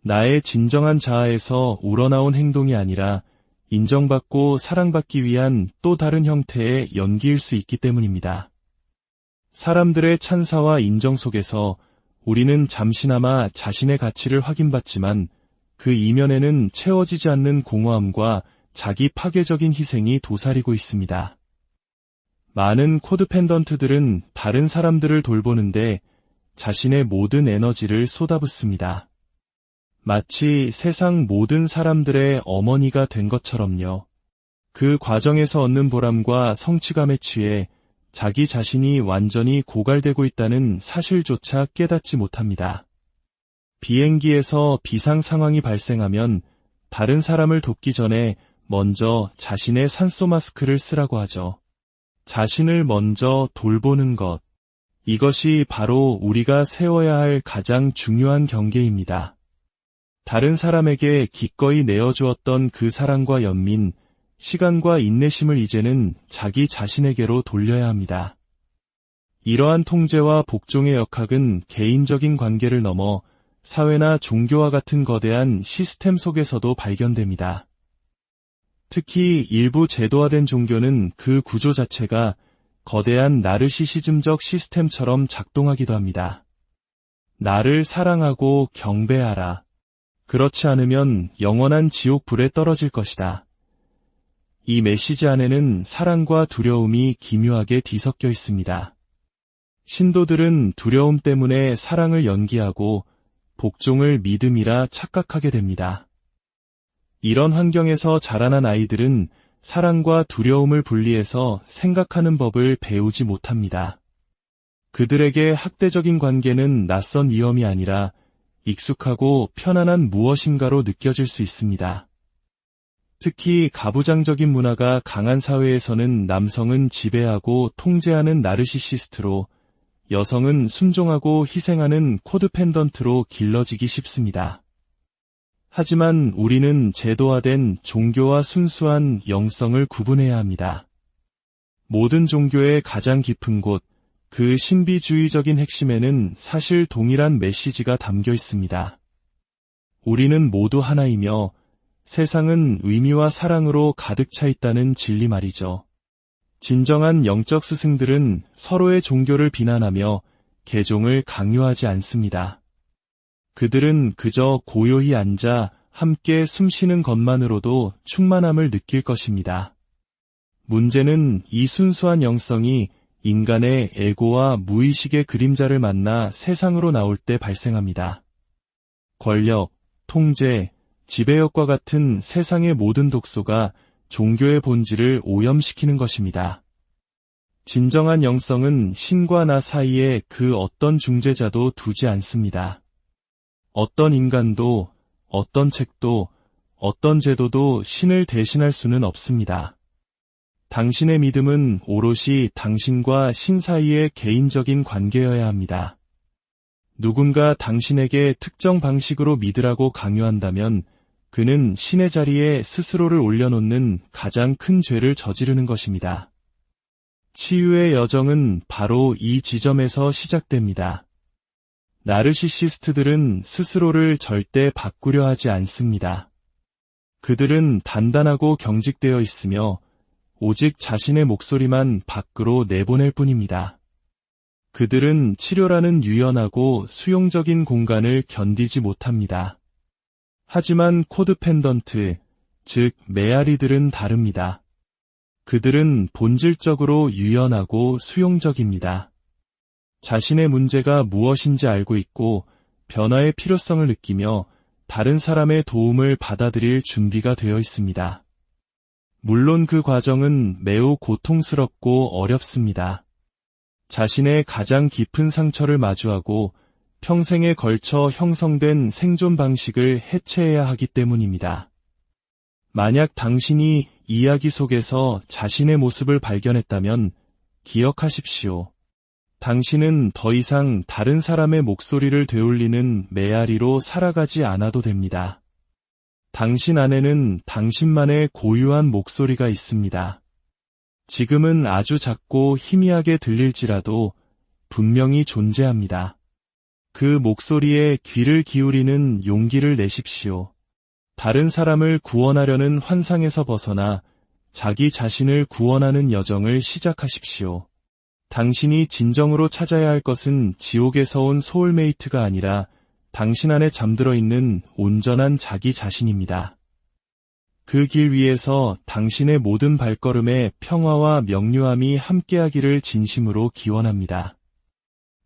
나의 진정한 자아에서 우러나온 행동이 아니라 인정받고 사랑받기 위한 또 다른 형태의 연기일 수 있기 때문입니다. 사람들의 찬사와 인정 속에서 우리는 잠시나마 자신의 가치를 확인받지만 그 이면에는 채워지지 않는 공허함과 자기 파괴적인 희생이 도사리고 있습니다. 많은 코드펜던트들은 다른 사람들을 돌보는데 자신의 모든 에너지를 쏟아붓습니다. 마치 세상 모든 사람들의 어머니가 된 것처럼요. 그 과정에서 얻는 보람과 성취감에 취해 자기 자신이 완전히 고갈되고 있다는 사실조차 깨닫지 못합니다. 비행기에서 비상 상황이 발생하면 다른 사람을 돕기 전에 먼저 자신의 산소 마스크를 쓰라고 하죠. 자신을 먼저 돌보는 것. 이것이 바로 우리가 세워야 할 가장 중요한 경계입니다. 다른 사람에게 기꺼이 내어주었던 그 사랑과 연민, 시간과 인내심을 이제는 자기 자신에게로 돌려야 합니다. 이러한 통제와 복종의 역학은 개인적인 관계를 넘어 사회나 종교와 같은 거대한 시스템 속에서도 발견됩니다. 특히 일부 제도화된 종교는 그 구조 자체가 거대한 나르시시즘적 시스템처럼 작동하기도 합니다. 나를 사랑하고 경배하라. 그렇지 않으면 영원한 지옥 불에 떨어질 것이다. 이 메시지 안에는 사랑과 두려움이 기묘하게 뒤섞여 있습니다. 신도들은 두려움 때문에 사랑을 연기하고 복종을 믿음이라 착각하게 됩니다. 이런 환경에서 자라난 아이들은 사랑과 두려움을 분리해서 생각하는 법을 배우지 못합니다. 그들에게 학대적인 관계는 낯선 위험이 아니라 익숙하고 편안한 무엇인가로 느껴질 수 있습니다. 특히 가부장적인 문화가 강한 사회에서는 남성은 지배하고 통제하는 나르시시스트로, 여성은 순종하고 희생하는 코드펜던트로 길러지기 쉽습니다. 하지만 우리는 제도화된 종교와 순수한 영성을 구분해야 합니다. 모든 종교의 가장 깊은 곳, 그 신비주의적인 핵심에는 사실 동일한 메시지가 담겨 있습니다. 우리는 모두 하나이며 세상은 의미와 사랑으로 가득 차 있다는 진리 말이죠. 진정한 영적 스승들은 서로의 종교를 비난하며 개종을 강요하지 않습니다. 그들은 그저 고요히 앉아 함께 숨쉬는 것만으로도 충만함을 느낄 것입니다. 문제는 이 순수한 영성이 인간의 에고와 무의식의 그림자를 만나 세상으로 나올 때 발생합니다. 권력, 통제, 지배력과 같은 세상의 모든 독소가 종교의 본질을 오염시키는 것입니다. 진정한 영성은 신과 나 사이에 그 어떤 중재자도 두지 않습니다. 어떤 인간도, 어떤 책도, 어떤 제도도 신을 대신할 수는 없습니다. 당신의 믿음은 오롯이 당신과 신 사이의 개인적인 관계여야 합니다. 누군가 당신에게 특정 방식으로 믿으라고 강요한다면 그는 신의 자리에 스스로를 올려놓는 가장 큰 죄를 저지르는 것입니다. 치유의 여정은 바로 이 지점에서 시작됩니다. 나르시시스트들은 스스로를 절대 바꾸려 하지 않습니다. 그들은 단단하고 경직되어 있으며 오직 자신의 목소리만 밖으로 내보낼 뿐입니다. 그들은 치료라는 유연하고 수용적인 공간을 견디지 못합니다. 하지만 코드펜던트, 즉 메아리들은 다릅니다. 그들은 본질적으로 유연하고 수용적입니다. 자신의 문제가 무엇인지 알고 있고 변화의 필요성을 느끼며 다른 사람의 도움을 받아들일 준비가 되어 있습니다. 물론 그 과정은 매우 고통스럽고 어렵습니다. 자신의 가장 깊은 상처를 마주하고 평생에 걸쳐 형성된 생존 방식을 해체해야 하기 때문입니다. 만약 당신이 이야기 속에서 자신의 모습을 발견했다면 기억하십시오. 당신은 더 이상 다른 사람의 목소리를 되돌리는 메아리로 살아가지 않아도 됩니다. 당신 안에는 당신만의 고유한 목소리가 있습니다. 지금은 아주 작고 희미하게 들릴지라도 분명히 존재합니다. 그 목소리에 귀를 기울이는 용기를 내십시오. 다른 사람을 구원하려는 환상에서 벗어나 자기 자신을 구원하는 여정을 시작하십시오. 당신이 진정으로 찾아야 할 것은 지옥에서 온 소울메이트가 아니라 당신 안에 잠들어 있는 온전한 자기 자신입니다. 그 길 위에서 당신의 모든 발걸음에 평화와 명료함이 함께하기를 진심으로 기원합니다.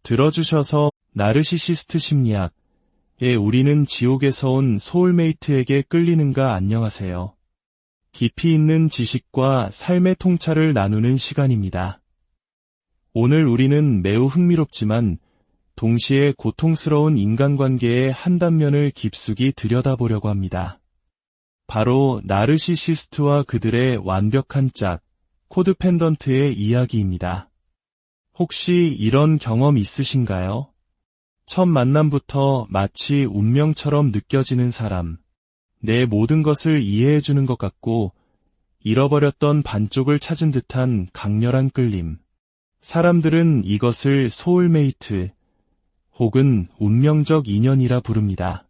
들어주셔서 나르시시스트 심리학에 우리는 지옥에서 온 소울메이트에게 끌리는가 안녕하세요. 깊이 있는 지식과 삶의 통찰을 나누는 시간입니다. 오늘 우리는 매우 흥미롭지만 동시에 고통스러운 인간관계의 한 단면을 깊숙이 들여다보려고 합니다. 바로 나르시시스트와 그들의 완벽한 짝, 코드펜던트의 이야기입니다. 혹시 이런 경험 있으신가요? 첫 만남부터 마치 운명처럼 느껴지는 사람, 내 모든 것을 이해해주는 것 같고 잃어버렸던 반쪽을 찾은 듯한 강렬한 끌림. 사람들은 이것을 소울메이트 혹은 운명적 인연이라 부릅니다.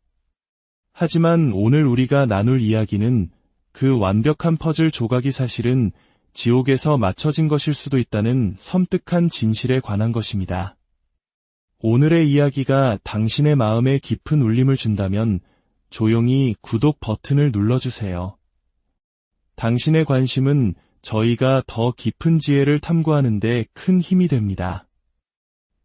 하지만 오늘 우리가 나눌 이야기는 그 완벽한 퍼즐 조각이 사실은 지옥에서 맞춰진 것일 수도 있다는 섬뜩한 진실에 관한 것입니다. 오늘의 이야기가 당신의 마음에 깊은 울림을 준다면 조용히 구독 버튼을 눌러주세요. 당신의 관심은 저희가 더 깊은 지혜를 탐구하는 데 큰 힘이 됩니다.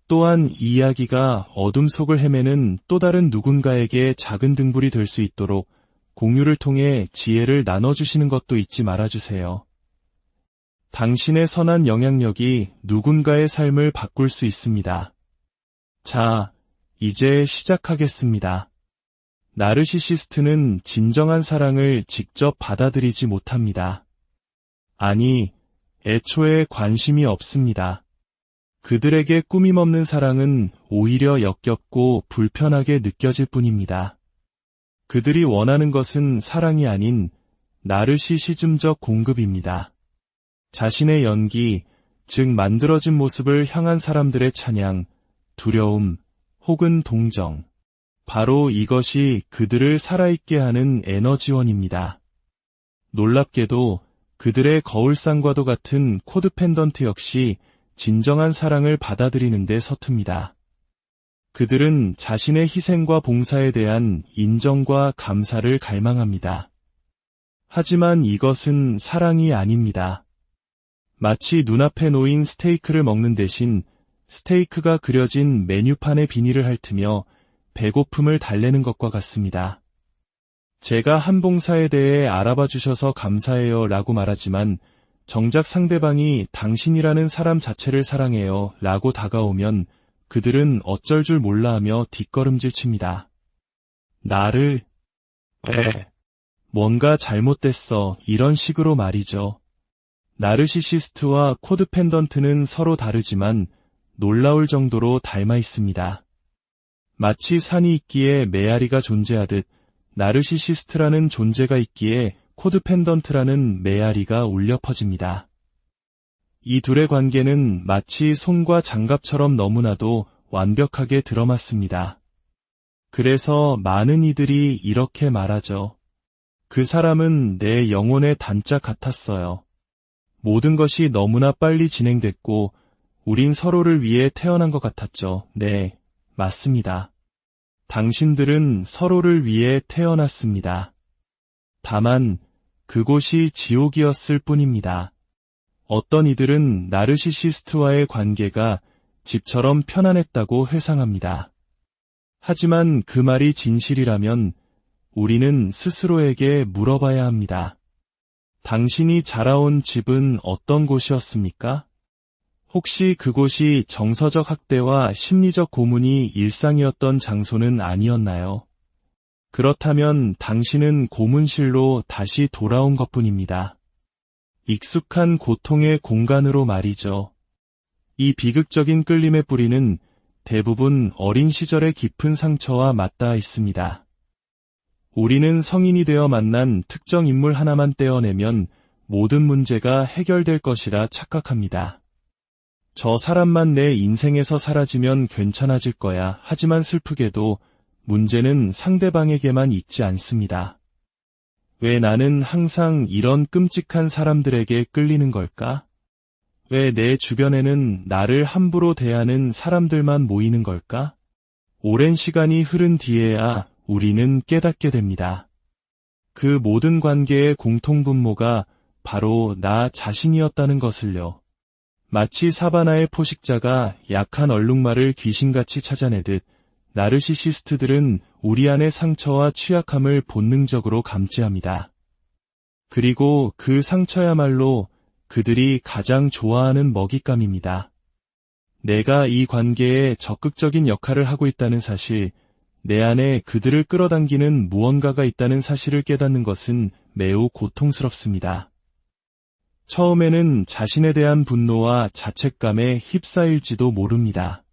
또한 이 이야기가 어둠 속을 헤매는 또 다른 누군가에게 작은 등불이 될 수 있도록 공유를 통해 지혜를 나눠주시는 것도 잊지 말아주세요. 당신의 선한 영향력이 누군가의 삶을 바꿀 수 있습니다. 자, 이제 시작하겠습니다. 나르시시스트는 진정한 사랑을 직접 받아들이지 못합니다. 아니, 애초에 관심이 없습니다. 그들에게 꾸밈없는 사랑은 오히려 역겹고 불편하게 느껴질 뿐입니다. 그들이 원하는 것은 사랑이 아닌 나르시시즘적 공급입니다. 자신의 연기, 즉 만들어진 모습을 향한 사람들의 찬양, 두려움, 혹은 동정. 바로 이것이 그들을 살아있게 하는 에너지원입니다. 놀랍게도 그들의 거울상과도 같은 코드펜던트 역시 진정한 사랑을 받아들이는 데 서툽니다. 그들은 자신의 희생과 봉사에 대한 인정과 감사를 갈망합니다. 하지만 이것은 사랑이 아닙니다. 마치 눈앞에 놓인 스테이크를 먹는 대신 스테이크가 그려진 메뉴판의 비닐을 핥으며 배고픔을 달래는 것과 같습니다. 제가 한 봉사에 대해 알아봐 주셔서 감사해요 라고 말하지만 정작 상대방이 당신이라는 사람 자체를 사랑해요 라고 다가오면 그들은 어쩔 줄 몰라 하며 뒷걸음질 칩니다. 나를, 뭔가 잘못됐어 이런 식으로 말이죠. 나르시시스트와 코드펜던트는 서로 다르지만 놀라울 정도로 닮아 있습니다. 마치 산이 있기에 메아리가 존재하듯 나르시시스트라는 존재가 있기에 코드펜던트라는 메아리가 울려 퍼집니다. 이 둘의 관계는 마치 손과 장갑처럼 너무나도 완벽하게 들어맞습니다. 그래서 많은 이들이 이렇게 말하죠. 그 사람은 내 영혼의 단짝 같았어요. 모든 것이 너무나 빨리 진행됐고 우린 서로를 위해 태어난 것 같았죠. 네, 맞습니다. 당신들은 서로를 위해 태어났습니다. 다만 그곳이 지옥이었을 뿐입니다. 어떤 이들은 나르시시스트와의 관계가 집처럼 편안했다고 회상합니다. 하지만 그 말이 진실이라면 우리는 스스로에게 물어봐야 합니다. 당신이 자라온 집은 어떤 곳이었습니까? 혹시 그곳이 정서적 학대와 심리적 고문이 일상이었던 장소는 아니었나요? 그렇다면 당신은 고문실로 다시 돌아온 것뿐입니다. 익숙한 고통의 공간으로 말이죠. 이 비극적인 끌림의 뿌리는 대부분 어린 시절의 깊은 상처와 맞닿아 있습니다. 우리는 성인이 되어 만난 특정 인물 하나만 떼어내면 모든 문제가 해결될 것이라 착각합니다. 저 사람만 내 인생에서 사라지면 괜찮아질 거야. 하지만 슬프게도 문제는 상대방에게만 있지 않습니다. 왜 나는 항상 이런 끔찍한 사람들에게 끌리는 걸까? 왜 내 주변에는 나를 함부로 대하는 사람들만 모이는 걸까? 오랜 시간이 흐른 뒤에야 우리는 깨닫게 됩니다. 그 모든 관계의 공통분모가 바로 나 자신이었다는 것을요. 마치 사바나의 포식자가 약한 얼룩말을 귀신같이 찾아내듯 나르시시스트들은 우리 안의 상처와 취약함을 본능적으로 감지합니다. 그리고 그 상처야말로 그들이 가장 좋아하는 먹잇감입니다. 내가 이 관계에 적극적인 역할을 하고 있다는 사실, 내 안에 그들을 끌어당기는 무언가가 있다는 사실을 깨닫는 것은 매우 고통스럽습니다. 처음에는 자신에 대한 분노와 자책감에 휩싸일지도 모릅니다.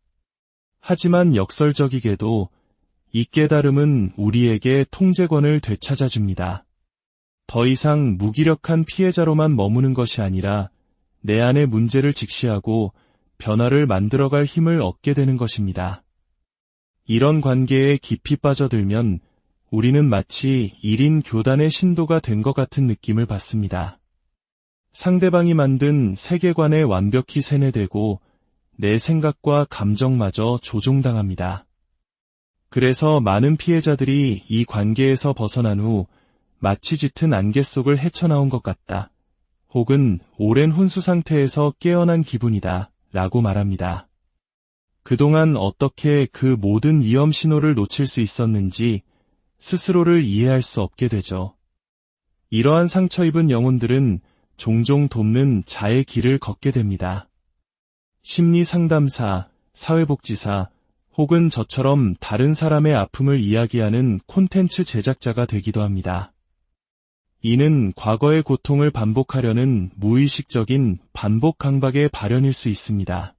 하지만 역설적이게도 이 깨달음은 우리에게 통제권을 되찾아줍니다. 더 이상 무기력한 피해자로만 머무는 것이 아니라 내 안의 문제를 직시하고 변화를 만들어갈 힘을 얻게 되는 것입니다. 이런 관계에 깊이 빠져들면 우리는 마치 1인 교단의 신도가 된 것 같은 느낌을 받습니다. 상대방이 만든 세계관에 완벽히 세뇌되고 내 생각과 감정마저 조종당합니다. 그래서 많은 피해자들이 이 관계에서 벗어난 후 마치 짙은 안개 속을 헤쳐나온 것 같다. 혹은 오랜 혼수 상태에서 깨어난 기분이다. 라고 말합니다. 그동안 어떻게 그 모든 위험 신호를 놓칠 수 있었는지 스스로를 이해할 수 없게 되죠. 이러한 상처 입은 영혼들은 종종 돕는 자의 길을 걷게 됩니다. 심리상담사, 사회복지사, 혹은 저처럼 다른 사람의 아픔을 이야기하는 콘텐츠 제작자가 되기도 합니다. 이는 과거의 고통을 반복하려는 무의식적인 반복 강박의 발현일 수 있습니다.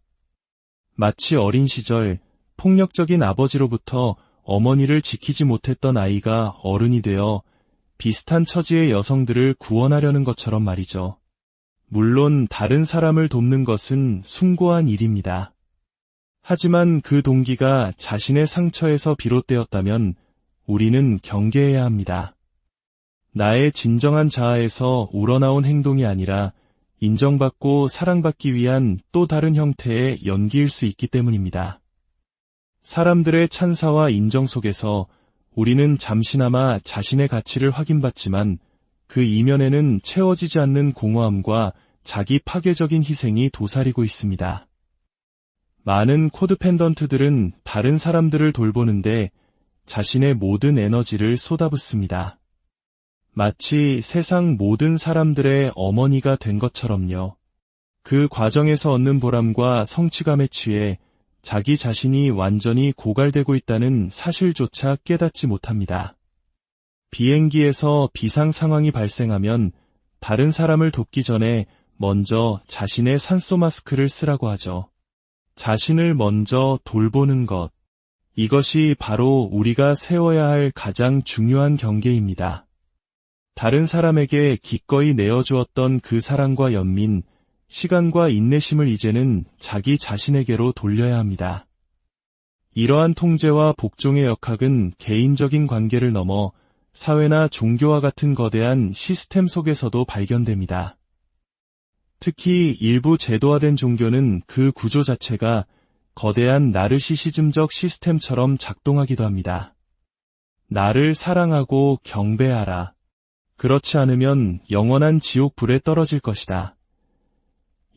마치 어린 시절 폭력적인 아버지로부터 어머니를 지키지 못했던 아이가 어른이 되어 비슷한 처지의 여성들을 구원하려는 것처럼 말이죠. 물론 다른 사람을 돕는 것은 숭고한 일입니다. 하지만 그 동기가 자신의 상처에서 비롯되었다면 우리는 경계해야 합니다. 나의 진정한 자아에서 우러나온 행동이 아니라 인정받고 사랑받기 위한 또 다른 형태의 연기일 수 있기 때문입니다. 사람들의 찬사와 인정 속에서 우리는 잠시나마 자신의 가치를 확인받지만 그 이면에는 채워지지 않는 공허함과 자기 파괴적인 희생이 도사리고 있습니다. 많은 코드펜던트들은 다른 사람들을 돌보는데 자신의 모든 에너지를 쏟아붓습니다. 마치 세상 모든 사람들의 어머니가 된 것처럼요. 그 과정에서 얻는 보람과 성취감에 취해 자기 자신이 완전히 고갈되고 있다는 사실조차 깨닫지 못합니다. 비행기에서 비상 상황이 발생하면 다른 사람을 돕기 전에 먼저 자신의 산소 마스크를 쓰라고 하죠. 자신을 먼저 돌보는 것. 이것이 바로 우리가 세워야 할 가장 중요한 경계입니다. 다른 사람에게 기꺼이 내어주었던 그 사랑과 연민, 시간과 인내심을 이제는 자기 자신에게로 돌려야 합니다. 이러한 통제와 복종의 역학은 개인적인 관계를 넘어 사회나 종교와 같은 거대한 시스템 속에서도 발견됩니다. 특히 일부 제도화된 종교는 그 구조 자체가 거대한 나르시시즘적 시스템처럼 작동하기도 합니다. 나를 사랑하고 경배하라. 그렇지 않으면 영원한 지옥 불에 떨어질 것이다.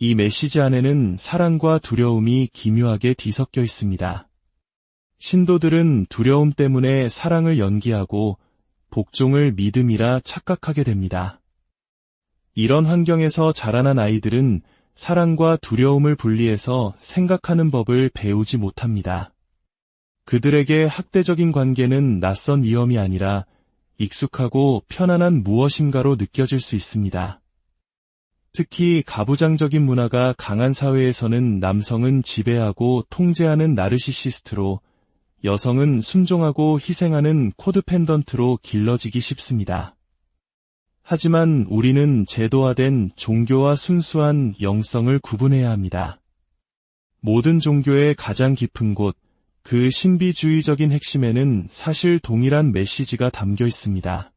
이 메시지 안에는 사랑과 두려움이 기묘하게 뒤섞여 있습니다. 신도들은 두려움 때문에 사랑을 연기하고 복종을 믿음이라 착각하게 됩니다. 이런 환경에서 자라난 아이들은 사랑과 두려움을 분리해서 생각하는 법을 배우지 못합니다. 그들에게 학대적인 관계는 낯선 위험이 아니라 익숙하고 편안한 무엇인가로 느껴질 수 있습니다. 특히 가부장적인 문화가 강한 사회에서는 남성은 지배하고 통제하는 나르시시스트로, 여성은 순종하고 희생하는 코드펜던트로 길러지기 쉽습니다. 하지만 우리는 제도화된 종교와 순수한 영성을 구분해야 합니다. 모든 종교의 가장 깊은 곳, 그 신비주의적인 핵심에는 사실 동일한 메시지가 담겨 있습니다.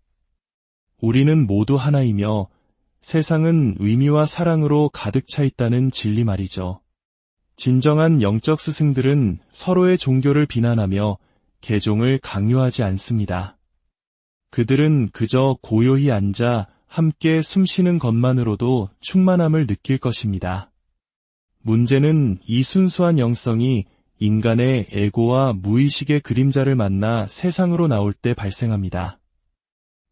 우리는 모두 하나이며 세상은 의미와 사랑으로 가득 차 있다는 진리 말이죠. 진정한 영적 스승들은 서로의 종교를 비난하며 개종을 강요하지 않습니다. 그들은 그저 고요히 앉아 함께 숨쉬는 것만으로도 충만함을 느낄 것입니다. 문제는 이 순수한 영성이 인간의 에고와 무의식의 그림자를 만나 세상으로 나올 때 발생합니다.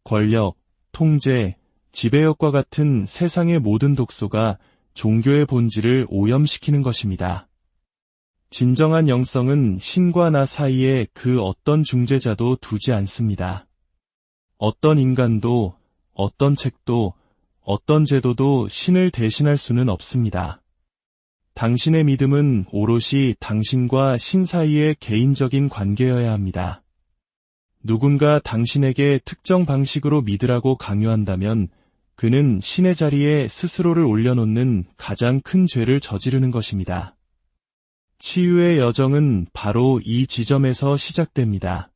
권력, 통제, 지배력과 같은 세상의 모든 독소가 종교의 본질을 오염시키는 것입니다. 진정한 영성은 신과 나 사이에 그 어떤 중재자도 두지 않습니다. 어떤 인간도, 어떤 책도, 어떤 제도도 신을 대신할 수는 없습니다. 당신의 믿음은 오롯이 당신과 신 사이의 개인적인 관계여야 합니다. 누군가 당신에게 특정 방식으로 믿으라고 강요한다면 그는 신의 자리에 스스로를 올려놓는 가장 큰 죄를 저지르는 것입니다. 치유의 여정은 바로 이 지점에서 시작됩니다.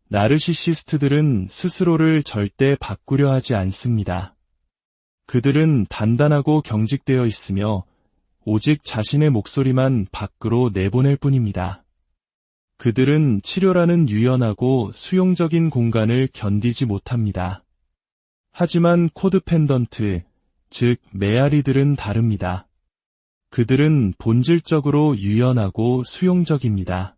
나르시시스트들은 스스로를 절대 바꾸려 하지 않습니다. 그들은 단단하고 경직되어 있으며 오직 자신의 목소리만 밖으로 내보낼 뿐입니다. 그들은 치료라는 유연하고 수용적인 공간을 견디지 못합니다. 하지만 코드펜던트, 즉 메아리들은 다릅니다. 그들은 본질적으로 유연하고 수용적입니다.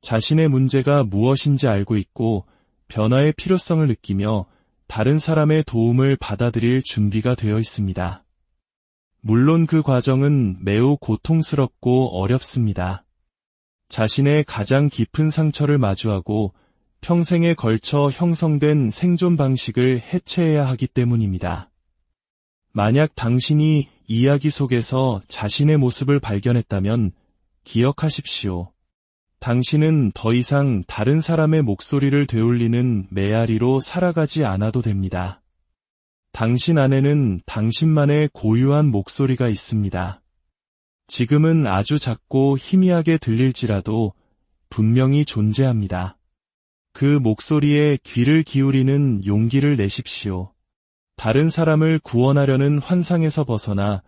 자신의 문제가 무엇인지 알고 있고 변화의 필요성을 느끼며 다른 사람의 도움을 받아들일 준비가 되어 있습니다. 물론 그 과정은 매우 고통스럽고 어렵습니다. 자신의 가장 깊은 상처를 마주하고 평생에 걸쳐 형성된 생존 방식을 해체해야 하기 때문입니다. 만약 당신이 이야기 속에서 자신의 모습을 발견했다면 기억하십시오. 당신은 더 이상 다른 사람의 목소리를 되돌리는 메아리로 살아가지 않아도 됩니다. 당신 안에는 당신만의 고유한 목소리가 있습니다. 지금은 아주 작고 희미하게 들릴지라도 분명히 존재합니다. 그 목소리에 귀를 기울이는 용기를 내십시오. 다른 사람을 구원하려는 환상에서 벗어나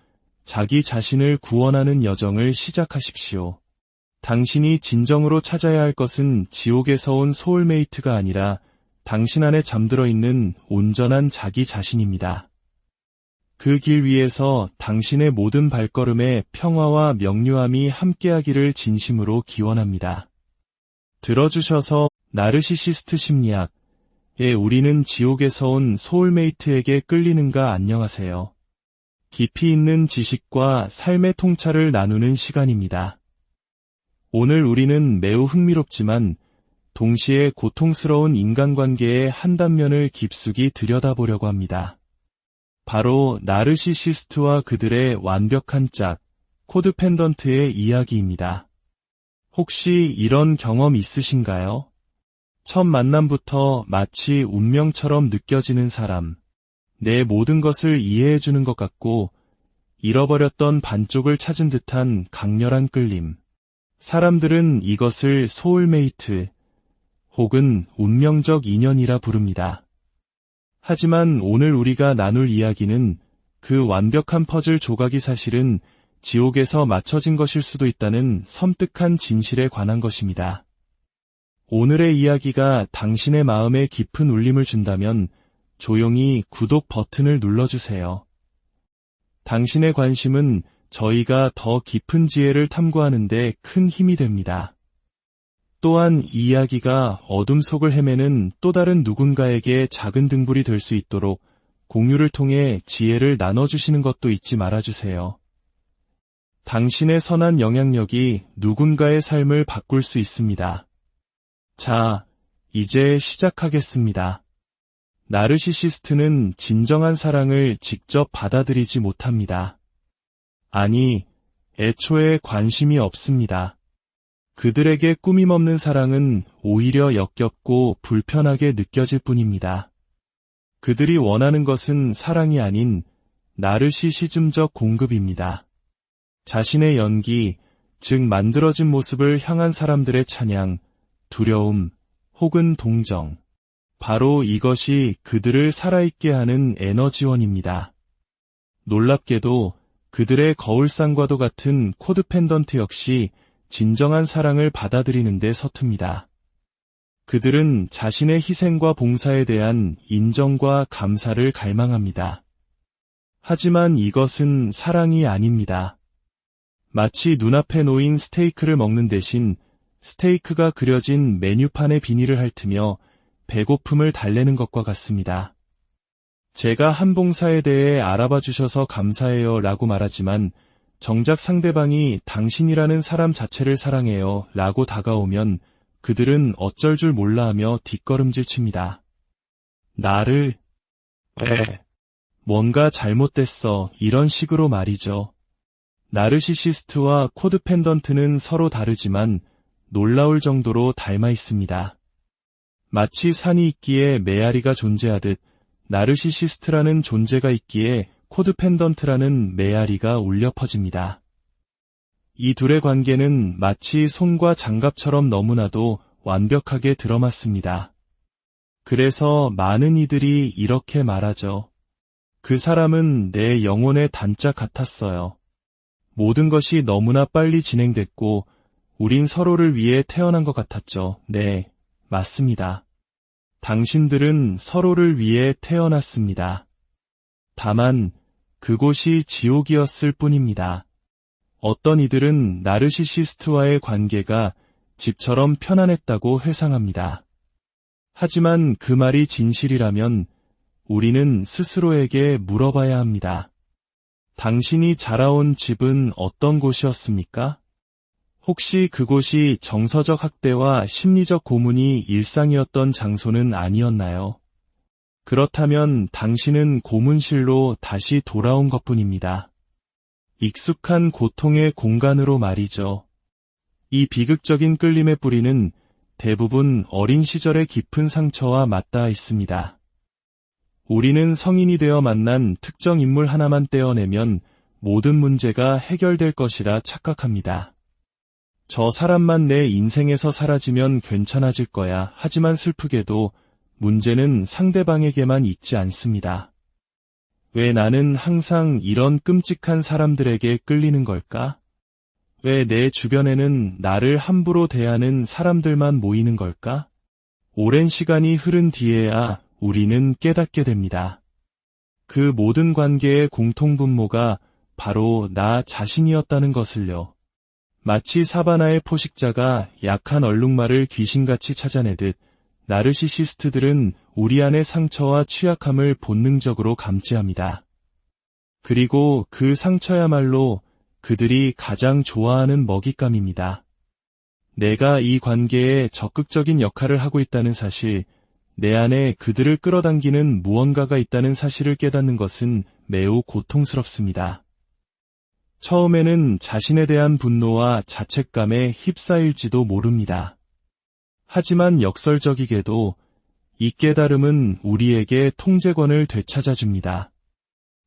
자기 자신을 구원하는 여정을 시작하십시오. 당신이 진정으로 찾아야 할 것은 지옥에서 온 소울메이트가 아니라 당신 안에 잠들어 있는 온전한 자기 자신입니다. 그 길 위에서 당신의 모든 발걸음에 평화와 명료함이 함께하기를 진심으로 기원합니다. 들어주셔서 나르시시스트 심리학에 우리는 지옥에서 온 소울메이트에게 끌리는가 안녕하세요. 깊이 있는 지식과 삶의 통찰을 나누는 시간입니다. 오늘 우리는 매우 흥미롭지만 동시에 고통스러운 인간관계의 한 단면을 깊숙이 들여다보려고 합니다. 바로 나르시시스트와 그들의 완벽한 짝, 코드펜던트의 이야기입니다. 혹시 이런 경험 있으신가요? 첫 만남부터 마치 운명처럼 느껴지는 사람, 내 모든 것을 이해해주는 것 같고 잃어버렸던 반쪽을 찾은 듯한 강렬한 끌림. 사람들은 이것을 소울메이트 혹은 운명적 인연이라 부릅니다. 하지만 오늘 우리가 나눌 이야기는 그 완벽한 퍼즐 조각이 사실은 지옥에서 맞춰진 것일 수도 있다는 섬뜩한 진실에 관한 것입니다. 오늘의 이야기가 당신의 마음에 깊은 울림을 준다면 조용히 구독 버튼을 눌러주세요. 당신의 관심은 저희가 더 깊은 지혜를 탐구하는 데 큰 힘이 됩니다. 또한 이 이야기가 어둠 속을 헤매는 또 다른 누군가에게 작은 등불이 될 수 있도록 공유를 통해 지혜를 나눠주시는 것도 잊지 말아주세요. 당신의 선한 영향력이 누군가의 삶을 바꿀 수 있습니다. 자, 이제 시작하겠습니다. 나르시시스트는 진정한 사랑을 직접 받아들이지 못합니다. 아니, 애초에 관심이 없습니다. 그들에게 꾸밈없는 사랑은 오히려 역겹고 불편하게 느껴질 뿐입니다. 그들이 원하는 것은 사랑이 아닌 나르시시즘적 공급입니다. 자신의 연기, 즉 만들어진 모습을 향한 사람들의 찬양, 두려움, 혹은 동정. 바로 이것이 그들을 살아있게 하는 에너지원입니다. 놀랍게도 그들의 거울상과도 같은 코드펜던트 역시 진정한 사랑을 받아들이는 데 서툽니다. 그들은 자신의 희생과 봉사에 대한 인정과 감사를 갈망합니다. 하지만 이것은 사랑이 아닙니다. 마치 눈앞에 놓인 스테이크를 먹는 대신 스테이크가 그려진 메뉴판의 비닐을 핥으며 배고픔을 달래는 것과 같습니다. 제가 한 봉사에 대해 알아봐 주셔서 감사해요 라고 말하지만 정작 상대방이 당신이라는 사람 자체를 사랑해요 라고 다가오면 그들은 어쩔 줄 몰라 하며 뒷걸음질 칩니다. 나를, 뭔가 잘못됐어 이런 식으로 말이죠. 나르시시스트와 코드펜던트는 서로 다르지만 놀라울 정도로 닮아 있습니다. 마치 산이 있기에 메아리가 존재하듯 나르시시스트라는 존재가 있기에 코드펜던트라는 메아리가 울려 퍼집니다. 이 둘의 관계는 마치 손과 장갑처럼 너무나도 완벽하게 들어맞습니다. 그래서 많은 이들이 이렇게 말하죠. 그 사람은 내 영혼의 단짝 같았어요. 모든 것이 너무나 빨리 진행됐고 우린 서로를 위해 태어난 것 같았죠. 네, 맞습니다. 당신들은 서로를 위해 태어났습니다. 다만 그곳이 지옥이었을 뿐입니다. 어떤 이들은 나르시시스트와의 관계가 집처럼 편안했다고 회상합니다. 하지만 그 말이 진실이라면 우리는 스스로에게 물어봐야 합니다. 당신이 자라온 집은 어떤 곳이었습니까? 혹시 그곳이 정서적 학대와 심리적 고문이 일상이었던 장소는 아니었나요? 그렇다면 당신은 고문실로 다시 돌아온 것뿐입니다. 익숙한 고통의 공간으로 말이죠. 이 비극적인 끌림의 뿌리는 대부분 어린 시절의 깊은 상처와 맞닿아 있습니다. 우리는 성인이 되어 만난 특정 인물 하나만 떼어내면 모든 문제가 해결될 것이라 착각합니다. 저 사람만 내 인생에서 사라지면 괜찮아질 거야. 하지만 슬프게도 문제는 상대방에게만 있지 않습니다. 왜 나는 항상 이런 끔찍한 사람들에게 끌리는 걸까? 왜 내 주변에는 나를 함부로 대하는 사람들만 모이는 걸까? 오랜 시간이 흐른 뒤에야 우리는 깨닫게 됩니다. 그 모든 관계의 공통분모가 바로 나 자신이었다는 것을요. 마치 사바나의 포식자가 약한 얼룩말을 귀신같이 찾아내듯 나르시시스트들은 우리 안의 상처와 취약함을 본능적으로 감지합니다. 그리고 그 상처야말로 그들이 가장 좋아하는 먹잇감입니다. 내가 이 관계에 적극적인 역할을 하고 있다는 사실, 내 안에 그들을 끌어당기는 무언가가 있다는 사실을 깨닫는 것은 매우 고통스럽습니다. 처음에는 자신에 대한 분노와 자책감에 휩싸일지도 모릅니다. 하지만 역설적이게도 이 깨달음은 우리에게 통제권을 되찾아줍니다.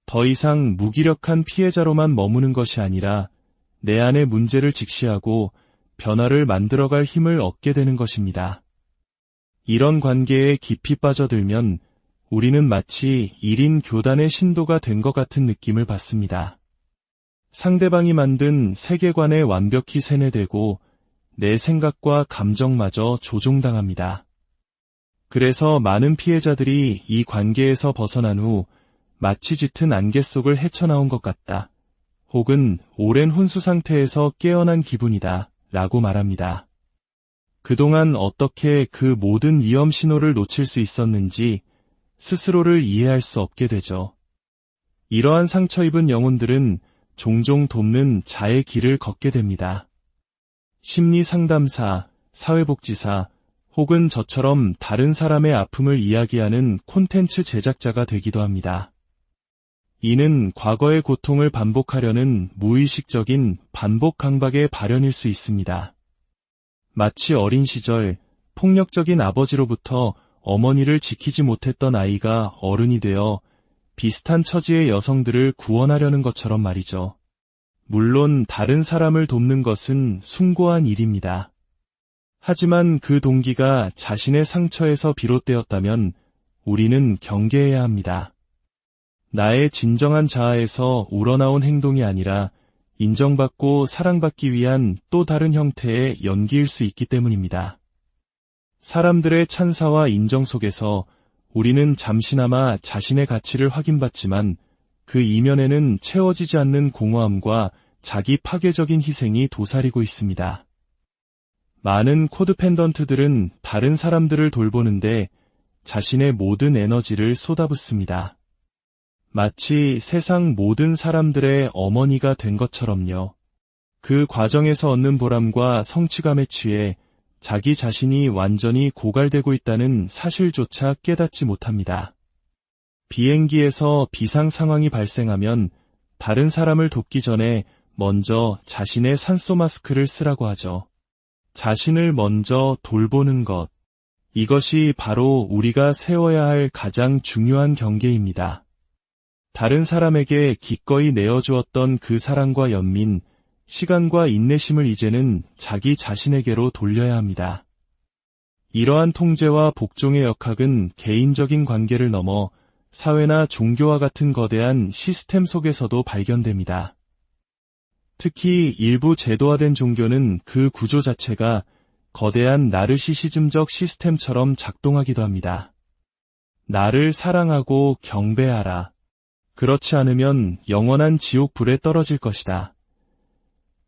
더 이상 무기력한 피해자로만 머무는 것이 아니라 내 안의 문제를 직시하고 변화를 만들어갈 힘을 얻게 되는 것입니다. 이런 관계에 깊이 빠져들면 우리는 마치 1인 교단의 신도가 된 것 같은 느낌을 받습니다. 상대방이 만든 세계관에 완벽히 세뇌되고 내 생각과 감정마저 조종당합니다. 그래서 많은 피해자들이 이 관계에서 벗어난 후 마치 짙은 안개 속을 헤쳐나온 것 같다. 혹은 오랜 혼수 상태에서 깨어난 기분이다. 라고 말합니다. 그동안 어떻게 그 모든 위험 신호를 놓칠 수 있었는지 스스로를 이해할 수 없게 되죠. 이러한 상처 입은 영혼들은 종종 돕는 자의 길을 걷게 됩니다. 심리 상담사, 사회복지사, 혹은 저처럼 다른 사람의 아픔을 이야기하는 콘텐츠 제작자가 되기도 합니다. 이는 과거의 고통을 반복하려는 무의식적인 반복 강박의 발현일 수 있습니다. 마치 어린 시절 폭력적인 아버지로부터 어머니를 지키지 못했던 아이가 어른이 되어 비슷한 처지의 여성들을 구원하려는 것처럼 말이죠. 물론 다른 사람을 돕는 것은 숭고한 일입니다. 하지만 그 동기가 자신의 상처에서 비롯되었다면 우리는 경계해야 합니다. 나의 진정한 자아에서 우러나온 행동이 아니라 인정받고 사랑받기 위한 또 다른 형태의 연기일 수 있기 때문입니다. 사람들의 찬사와 인정 속에서 우리는 잠시나마 자신의 가치를 확인받지만 그 이면에는 채워지지 않는 공허함과 자기 파괴적인 희생이 도사리고 있습니다. 많은 코드펜던트들은 다른 사람들을 돌보는데 자신의 모든 에너지를 쏟아붓습니다. 마치 세상 모든 사람들의 어머니가 된 것처럼요. 그 과정에서 얻는 보람과 성취감에 취해 자기 자신이 완전히 고갈되고 있다는 사실조차 깨닫지 못합니다. 비행기에서 비상 상황이 발생하면 다른 사람을 돕기 전에 먼저 자신의 산소 마스크를 쓰라고 하죠. 자신을 먼저 돌보는 것. 이것이 바로 우리가 세워야 할 가장 중요한 경계입니다. 다른 사람에게 기꺼이 내어주었던 그 사랑과 연민, 시간과 인내심을 이제는 자기 자신에게로 돌려야 합니다. 이러한 통제와 복종의 역학은 개인적인 관계를 넘어 사회나 종교와 같은 거대한 시스템 속에서도 발견됩니다. 특히 일부 제도화된 종교는 그 구조 자체가 거대한 나르시시즘적 시스템처럼 작동하기도 합니다. 나를 사랑하고 경배하라. 그렇지 않으면 영원한 지옥 불에 떨어질 것이다.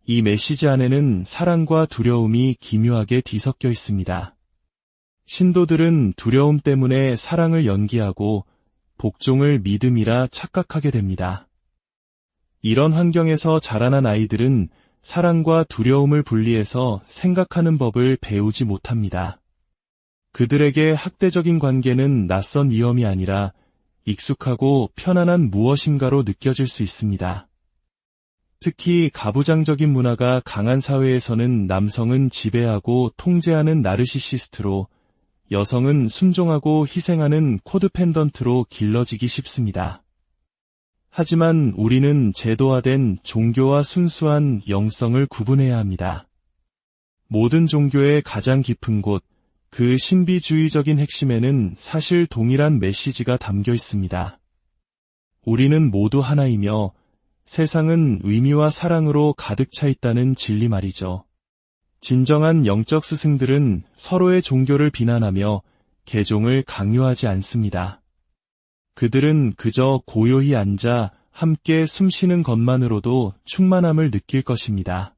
이 메시지 안에는 사랑과 두려움이 기묘하게 뒤섞여 있습니다. 신도들은 두려움 때문에 사랑을 연기하고 복종을 믿음이라 착각하게 됩니다. 이런 환경에서 자라난 아이들은 사랑과 두려움을 분리해서 생각하는 법을 배우지 못합니다. 그들에게 학대적인 관계는 낯선 위험이 아니라 익숙하고 편안한 무엇인가로 느껴질 수 있습니다. 특히 가부장적인 문화가 강한 사회에서는 남성은 지배하고 통제하는 나르시시스트로, 여성은 순종하고 희생하는 코드펜던트로 길러지기 쉽습니다. 하지만 우리는 제도화된 종교와 순수한 영성을 구분해야 합니다. 모든 종교의 가장 깊은 곳, 그 신비주의적인 핵심에는 사실 동일한 메시지가 담겨 있습니다. 우리는 모두 하나이며 세상은 의미와 사랑으로 가득 차 있다는 진리 말이죠. 진정한 영적 스승들은 서로의 종교를 비난하며 개종을 강요하지 않습니다. 그들은 그저 고요히 앉아 함께 숨쉬는 것만으로도 충만함을 느낄 것입니다.